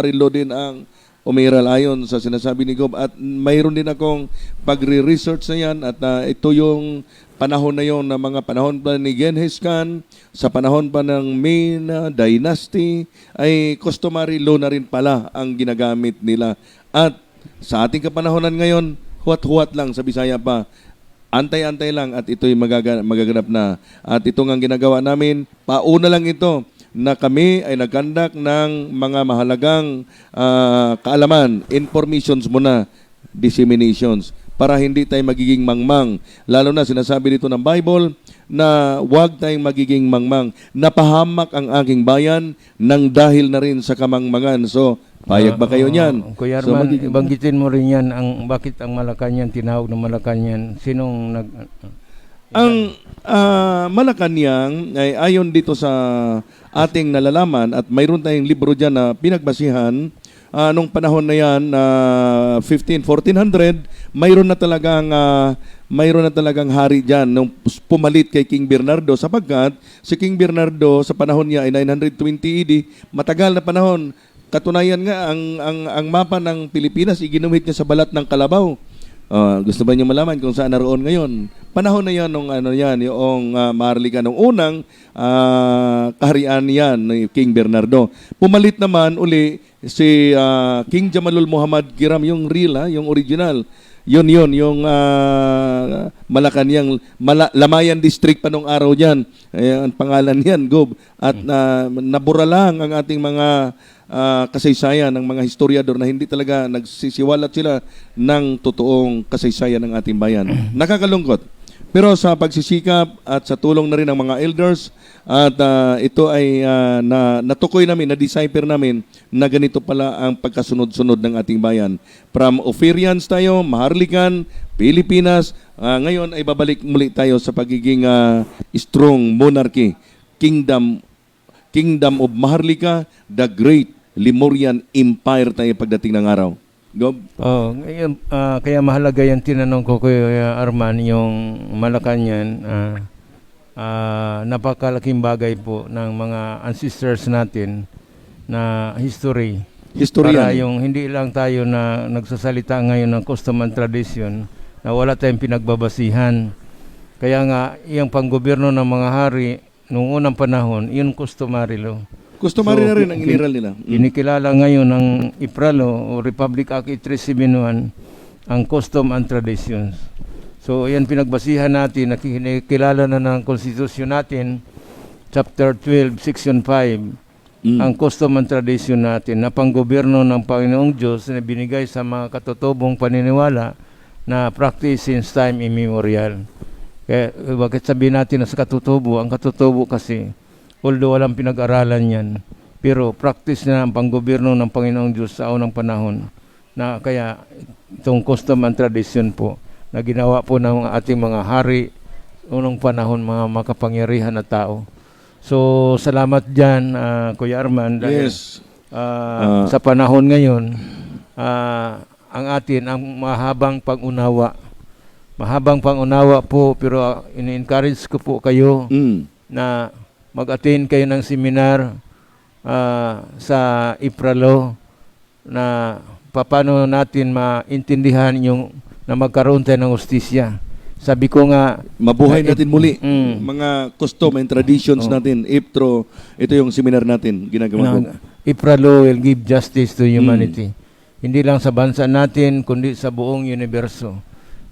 law din ang umiiral ayon sa sinasabi ni Gob. At mayroon din akong pagre-research na yan at ito yung panahon na yon na mga panahon pa ni Genghis Khan, sa panahon pa ng Ming Dynasty, ay customary law na rin pala ang ginagamit nila. At sa ating kapanahonan ngayon, huwat-huwat lang sa Bisaya pa, antay-antay lang at ito'y magaganap na. At ito nga ginagawa namin, pauna lang ito na kami ay nagkandak ng mga mahalagang kaalaman, informations muna, disseminations, para hindi tayo magiging mangmang. Lalo na sinasabi dito ng Bible na huwag tayong magiging mangmang. Napahamak ang aking bayan nang dahil na rin sa kamangmangan. So, payag ba kayo niyan? Kuya So, Arman, magiging- banggitin mo rin yan, bakit ang Malacanang tinawag na Malacanang? Sinong Ang Malacanang ay ayon dito sa ating nalalaman at mayroon tayong libro dyan na pinagbasihan nung panahon na yan, 1400, mayroon na talagang hari dyan nung pumalit kay King Bernardo, sapagkat si King Bernardo sa panahon niya ay 920 AD, matagal na panahon. Katunayan nga, ang mapa ng Pilipinas, iginumit niya sa balat ng kalabaw. Gusto ba niyo malaman kung saan naroon ngayon? Panahon na yan, yung Maharlika, nung unang kaharian yan ni King Bernardo. Pumalit naman uli si King Jamalul Muhammad Kiram, yung real, yung original. Yun, yung Malacanang, Lamayan District pa nung araw dyan. Ang pangalan yan, Gob. At nabura lang ang ating mga kasaysayan ng mga historiador na hindi talaga nagsisiwalat sila ng totoong kasaysayan ng ating bayan. Nakakalungkot. Pero sa pagsisikap at sa tulong na rin ng mga elders at ito ay natukoy namin, na-decipher namin na ganito pala ang pagkasunod-sunod ng ating bayan. From Ophirians tayo, Maharlikan, Pilipinas, ngayon ay babalik muli tayo sa pagiging strong monarchy, Kingdom of Maharlika, the Great Lemurian Empire tayo pagdating ng araw. Gob? ngayon, kaya mahalaga yan tinanong ko Kuya Arman, yung Malacanang, napakalaking bagay po ng mga ancestors natin na history. Para Historian. yung hindi lang tayo na nagsasalita ngayon ng custom and tradition na wala tayong pinagbabasihan. Kaya nga, yung panggobyerno ng mga hari noong unang panahon, yun customary law. Customary So, na rin ang iniral nila. Inikilala ngayon ng IPRALO o Republic Act 8371 ang custom and traditions. So, yan pinagbasihan natin, nakikilala na ng konstitusyon natin, Chapter 12, Section 5, ang custom and tradition natin na panggobyerno ng Panginoong Diyos na binigay sa mga katutubong paniniwala na practice since time immemorial. Kaya bakit sabihin natin na sa katutubo, ang katutubo kasi, although walang pinag-aralan yan, pero practice na ang panggobyerno ng Panginoong Diyos sa unang panahon, na kaya itong custom and tradition po na ginawa po ng ating mga hari unang panahon mga makapangyarihan na tao. So salamat dyan, Kuya Arman, dahil Yes. sa panahon ngayon, ang mahabang pag-unawa po, pero ini-encourage ko po kayo Mm. na mag-attend kayo ng seminar sa IPRALO na paano natin maintindihan yung na magkaroon tayo ng hustisya. Sabi ko nga, Mabuhay natin muli. Mm. Mga custom and traditions natin. IPTRO, ito yung seminar natin. Ginagawa ko. IPRALO will give justice to humanity. Hindi lang sa bansa natin, kundi sa buong universo.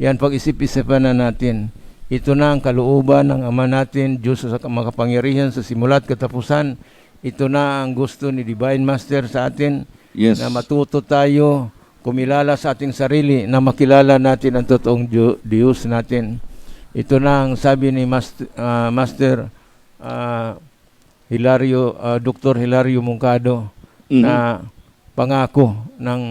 Yan, pag-isip-isipan na natin. Ito na ang kalooban ng Ama natin, Diyos sa makapangyarihan sa simula't katapusan. Ito na ang gusto ni Divine Master sa atin, Yes. na matuto tayo kumilala sa ating sarili, na makilala natin ang totoong Diyos natin. Ito na ang sabi ni Master Hilario, Dr. Hilario Moncado, na pangako ng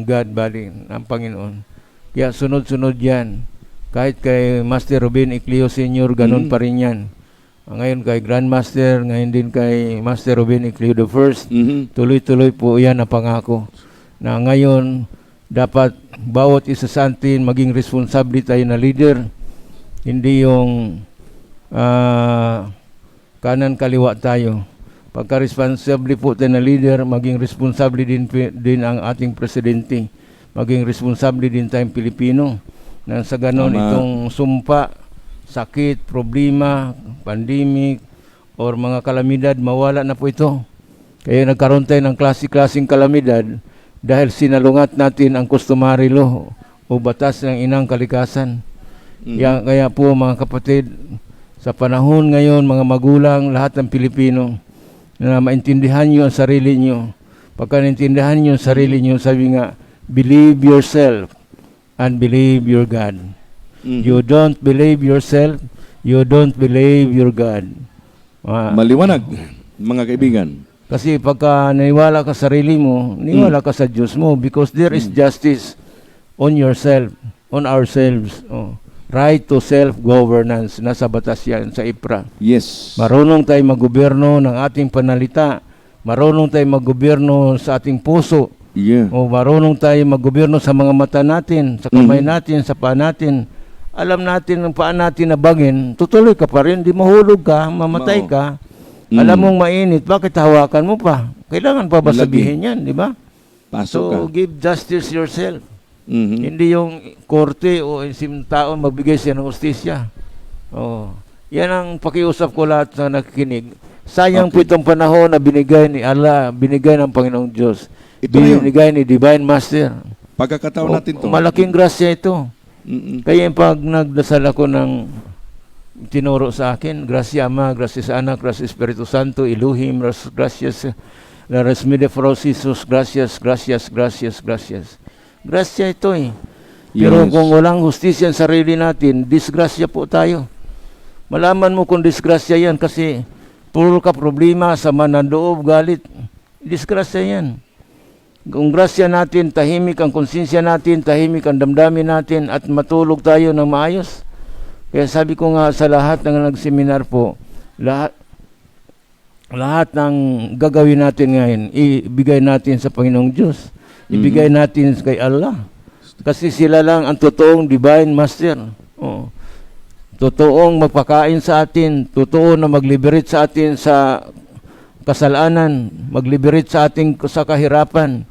God bali, ng Panginoon. Kaya sunod-sunod yan. Kahit kay Master Ruben Icleo Sr., ganun pa rin yan. Ngayon kay Grandmaster, ngayon din kay Master Ruben Icleo the First, tuloy-tuloy po yan na pangako. Na ngayon, dapat bawat isa sa atin maging responsable tayo na leader. Hindi yung kanan-kaliwa tayo. Pagka-responsable po tayo na leader, maging responsable din ang ating presidente. Maging responsable din tayong Pilipino. Na sa ganon, itong sumpa, sakit, problema, pandemic, or mga kalamidad, mawala na po ito. Kaya nagkaroon tayo ng klase-klaseng kalamidad dahil sinalungat natin ang customary law o batas ng inang kalikasan. Kaya po mga kapatid, sa panahon ngayon, mga magulang, lahat ng Pilipino, na maintindihan nyo ang sarili nyo. Pagka naintindihan nyo ang sarili nyo, sabi nga, believe yourself and believe your God. You don't believe yourself, you don't believe your God. Maliwanag, mga kaibigan. Kasi pagka naniwala ka sa sarili mo, naniwala ka sa Diyos mo, because there is justice on yourself, on ourselves. Right to self-governance, nasa batas yan sa IPRA. Yes. Marunong tayo maggobyerno ng ating panalita, marunong tayo maggobyerno sa ating puso, Yeah. o marunong tayo maggobyerno sa mga mata natin, sa kamay natin, sa paa natin. Alam natin ang paa natin nabangin, tutuloy ka pa rin, di mahulog ka, mamatay ka. Alam mong mainit, bakit hawakan mo pa? Kailangan pa ba sabihin yan, di ba? Pasok ka. So, give justice yourself. Hindi yung korte o isim taon magbigay siya ng hustisya. Yan ang pakiusap ko lahat sa nakikinig. Sayang po itong panahon na binigay ni Allah, binigay ng Panginoong Diyos. Ito na yun. Binigay ni Divine Master. Pagkakataon natin to. Malaking grasya ito. Kaya pag nagdasal ako ng tinuro sa akin, grasya Ama, grasya sa Anak, grasya Espiritu Santo, Elohim, gracias, la resmide Jesus, gracias, gracias, gracias, gracias. Grasya ito eh. Pero Yes. kung walang hustisya sa sarili natin, disgrasya po tayo. Malaman mo kung disgrasya yan kasi puro ka problema, sama ng loob, galit. Disgrasya yan. Kung grasya natin, tahimik ang konsensya natin, tahimik ang damdamin natin, at matulog tayo ng maayos. Kaya sabi ko nga sa lahat ng nagseminar po, lahat ng gagawin natin ngayon, ibigay natin sa Panginoong Diyos. Ibigay natin kay Allah. Kasi sila lang ang totoong Divine Master. Totoong magpakain sa atin, totoo na mag-liberate sa atin sa kasalanan, mag-liberate sa ating sa kahirapan.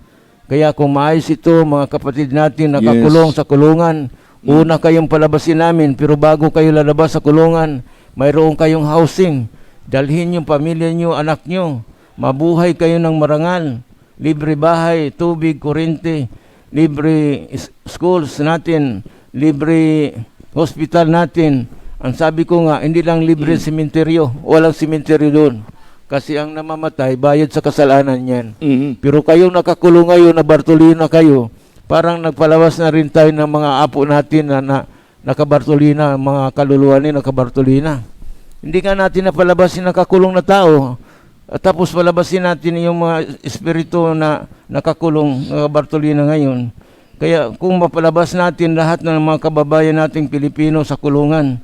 Kaya kung maayos ito, mga kapatid natin nakakulong sa kulungan, una kayong palabasin namin, pero bago kayo lalabas sa kulungan, mayroon kayong housing. Dalhin yung pamilya nyo, anak nyo, mabuhay kayo ng marangal. Libre bahay, tubig, kuryente, libre schools natin, libre hospital natin. Ang sabi ko nga, hindi lang libre sementeryo, walang sementeryo doon. Kasi ang namamatay, bayad sa kasalanan yan. Pero kayong nakakulong ngayon, na Bartolina kayo, parang nagpalawas na rin tayo ng mga apo natin na nakabartolina, mga kaluluwa ni nakabartolina. Hindi nga natin napalabasin nakakulong na tao. At tapos palabasin natin yung mga espiritu na nakakulong, Bartolina ngayon. Kaya kung mapalabas natin lahat ng mga kababayan nating Pilipino sa kulungan,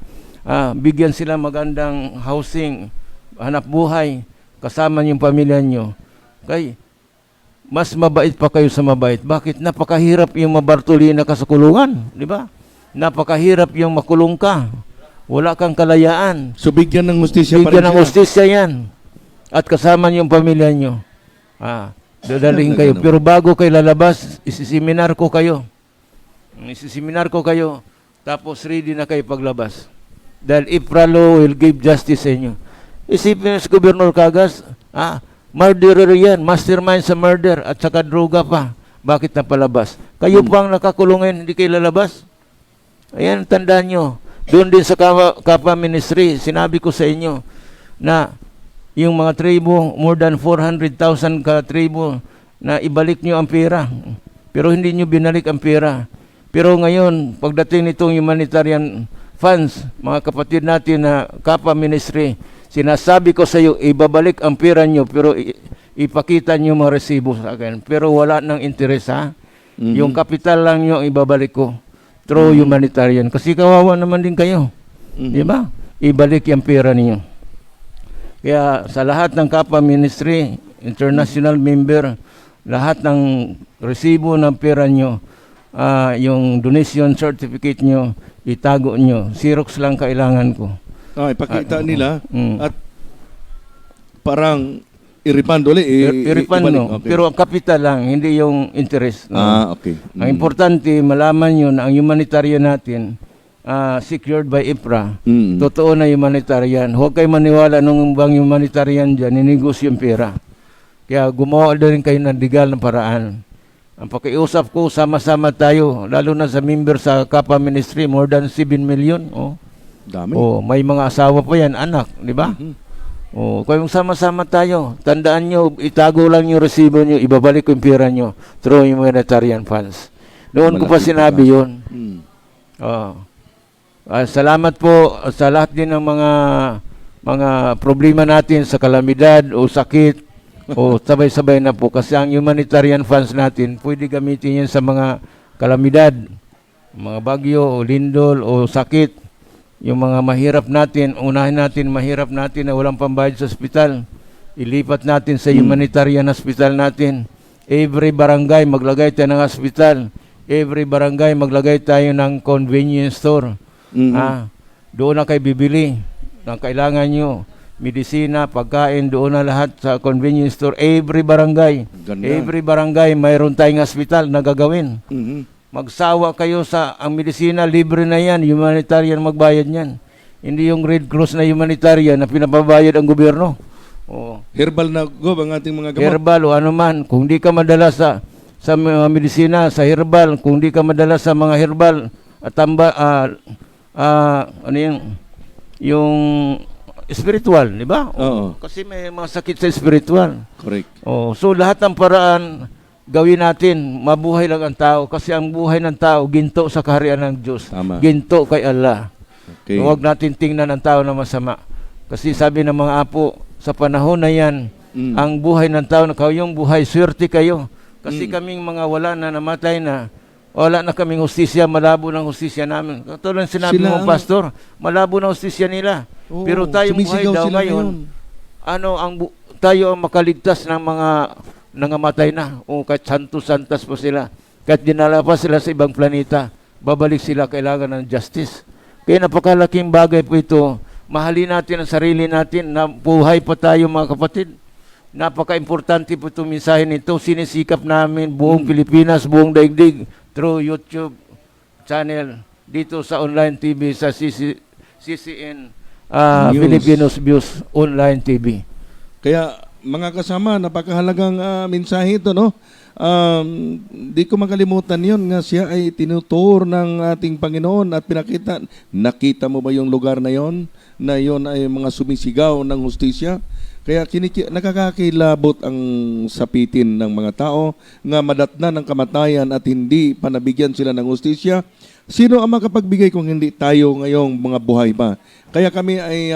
bigyan sila magandang housing, hanap buhay, kasama yung pamilya nyo. Kay mas mabait pa kayo sa mabait. Bakit? Napakahirap yung mabartolina ka sa kulungan, di ba? Napakahirap yung makulong ka. Wala kang kalayaan. So bigyan ng hustisya pa rin Bigyan ng sila. hustisya yan. At kasama niyo yung pamilya nyo. Dadalhin kayo. Ganun. Pero bago kayo lalabas, isiseminar ko kayo. Isiseminar ko kayo. Tapos ready na kayo paglabas. Dahil IPRA law will give justice sa inyo. Isipin sa Gobernador Cagas, murderer yan, mastermind sa murder at saka droga pa. Bakit napalabas? Kayo pang nakakulungin, hindi kayo lalabas? Ayan, tandaan nyo. Doon din sa Kapa Ministry, sinabi ko sa inyo na yung mga tribo, more than 400,000 ka tribo, na ibalik nyo ang pera. Pero hindi nyo binalik ang pera. Pero ngayon, pagdating nitong humanitarian funds, mga kapatid natin na Kapa Ministry, sinasabi ko sa iyo, ibabalik ang pera nyo, pero ipakita nyo mga resibo sa akin. Pero wala nang interes, ha? Yung kapital lang nyo, ibabalik ko through humanitarian. Kasi kawawa naman din kayo. Di ba? Ibalik yung pera ninyo. Kaya sa lahat ng Kapa Ministry, international member, lahat ng resibo ng pera nyo, yung donation certificate nyo, itago nyo. Xerox lang kailangan ko. Ipakita nila at parang i-refund ulit. I-refund ibalik. no. Okay. Pero ang kapital lang, hindi yung interest. No? Okay. Ang importante, malaman nyo na ang humanitarian natin, secured by IPRA, totoo na humanitarian. Huwag kayo maniwala nung bang humanitarian dyan, ninegosyo yung pera. Kaya gumawa din kayo ng legal ng paraan. Ang pakiusap ko, sama-sama tayo, lalo na sa member sa Kapa Ministry, more than 7 million. Dami. May mga asawa pa yan, anak, di ba? Kung sama-sama tayo, tandaan nyo, itago lang yung resibo nyo, ibabalik ko yung pera nyo through humanitarian funds. Noon ko pa Malaki sinabi pa. yun. Salamat po sa lahat din ng mga problema natin sa kalamidad o sakit o sabay-sabay na po. Kasi ang humanitarian funds natin, pwede gamitin yan sa mga kalamidad, mga bagyo o lindol o sakit. Yung mga mahirap natin, unahin natin mahirap natin na walang pambayad sa ospital. Ilipat natin sa humanitarian hospital natin. Every barangay, maglagay tayo ng hospital. Every barangay, maglagay tayo ng convenience store. Doon na kayo bibili ng kailangan nyo. Medisina, pagkain, doon na lahat sa convenience store. Every barangay. Ganda. Every barangay, mayroon tayong hospital na gagawin. Magsawa kayo sa ang medisina, libre na yan, humanitarian magbayad yan. Hindi yung Red Cross na humanitarian na pinapabayad ang gobyerno. Herbal na go ang ating mga gamot. Herbal o ano man, kung di ka madala sa mga medisina, sa herbal, kung di ka madala sa mga herbal at ano yung spiritual, di ba? Oo. Kasi may mga sakit sa spiritual. Correct. So lahat ng paraan gawin natin, mabuhay lang ang tao kasi ang buhay ng tao ginto sa kaharian ng Diyos. Tama. Ginto kay Allah. Okay. Huwag natin tingnan ang tao na masama. Kasi sabi ng mga apo, sa panahon na yan, ang buhay ng tao, yung buhay, swerte kayo. Kasi kaming mga wala na, namatay na, wala na kaming hustisya, malabo ng hustisya namin. Katulad sinabi Sila mo, Pastor, malabo ng hustisya nila. Pero tayo buhay sumisigaw daw sila ngayon, tayo ang makaligtas ng mga nangamatay na. Kahit santos-santas po sila. Kahit dinala pa sila sa ibang planeta, babalik sila, kailangan ng justice. Kaya napakalaking bagay po ito. Mahalin natin ang sarili natin na buhay pa tayo mga kapatid. Napaka-importante po itong mensahe nito. Sinisikap namin buong Pilipinas, buong daigdig through YouTube channel dito sa online TV sa CCN News. Filipinos Views Online TV. Kaya mga kasama, napakahalagang mensahe ito, no? Di ko makalimutan yun nga siya ay tinutur ng ating Panginoon at pinakita. Nakita mo ba yung lugar na yon? Na yon ay mga sumisigaw ng hustisya? Kaya nakakakilabot ang sapitin ng mga tao nga madatna ng kamatayan at hindi panabigyan sila ng hustisya. Sino ang makapagbigay kung hindi tayo ngayong mga buhay pa? Kaya kami ay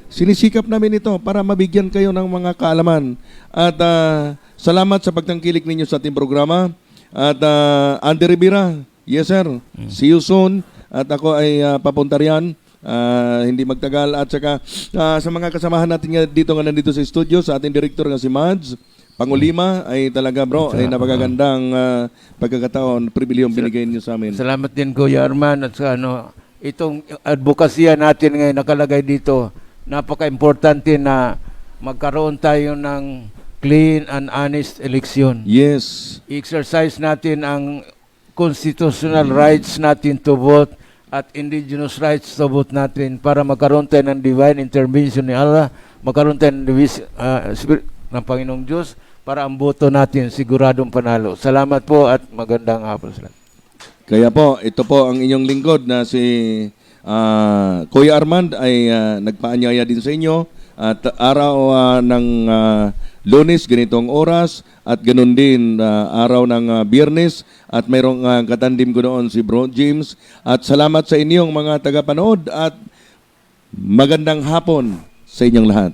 sinisikap namin ito para mabigyan kayo ng mga kaalaman. At salamat sa pagtangkilik ninyo sa ating programa. At Andy Rivera, yes sir, see you soon. At ako ay papunta riyan. Hindi magtagal. At saka sa mga kasamahan natin dito nga nandito sa studio, sa ating director nga si Mads Pangulima, ay talaga bro, ay napakagandang pagkakataon, pribilehiyong binigay niyo sa amin. Salamat din Kuya Arman at sa itong advokasya natin ngayon nakalagay dito. Napaka-importante na magkaroon tayo ng clean and honest election. Yes. I-exercise natin ang constitutional rights natin to vote at indigenous rights to vote natin para magkaroon tayo ng divine intervention ni Allah, magkaroon tayo ng spirit ng Panginoong Diyos para ang boto natin siguradong panalo. Salamat po at magandang hapon sa lahat. Kaya po, ito po ang inyong lingkod na si Kuya Armand ay nagpaanyaya din sa inyo at araw ng Lunes, ganitong oras at ganun din araw ng Biyernes at mayroong katandim ko doon si Bro James at salamat sa inyong mga tagapanood at magandang hapon sa inyong lahat.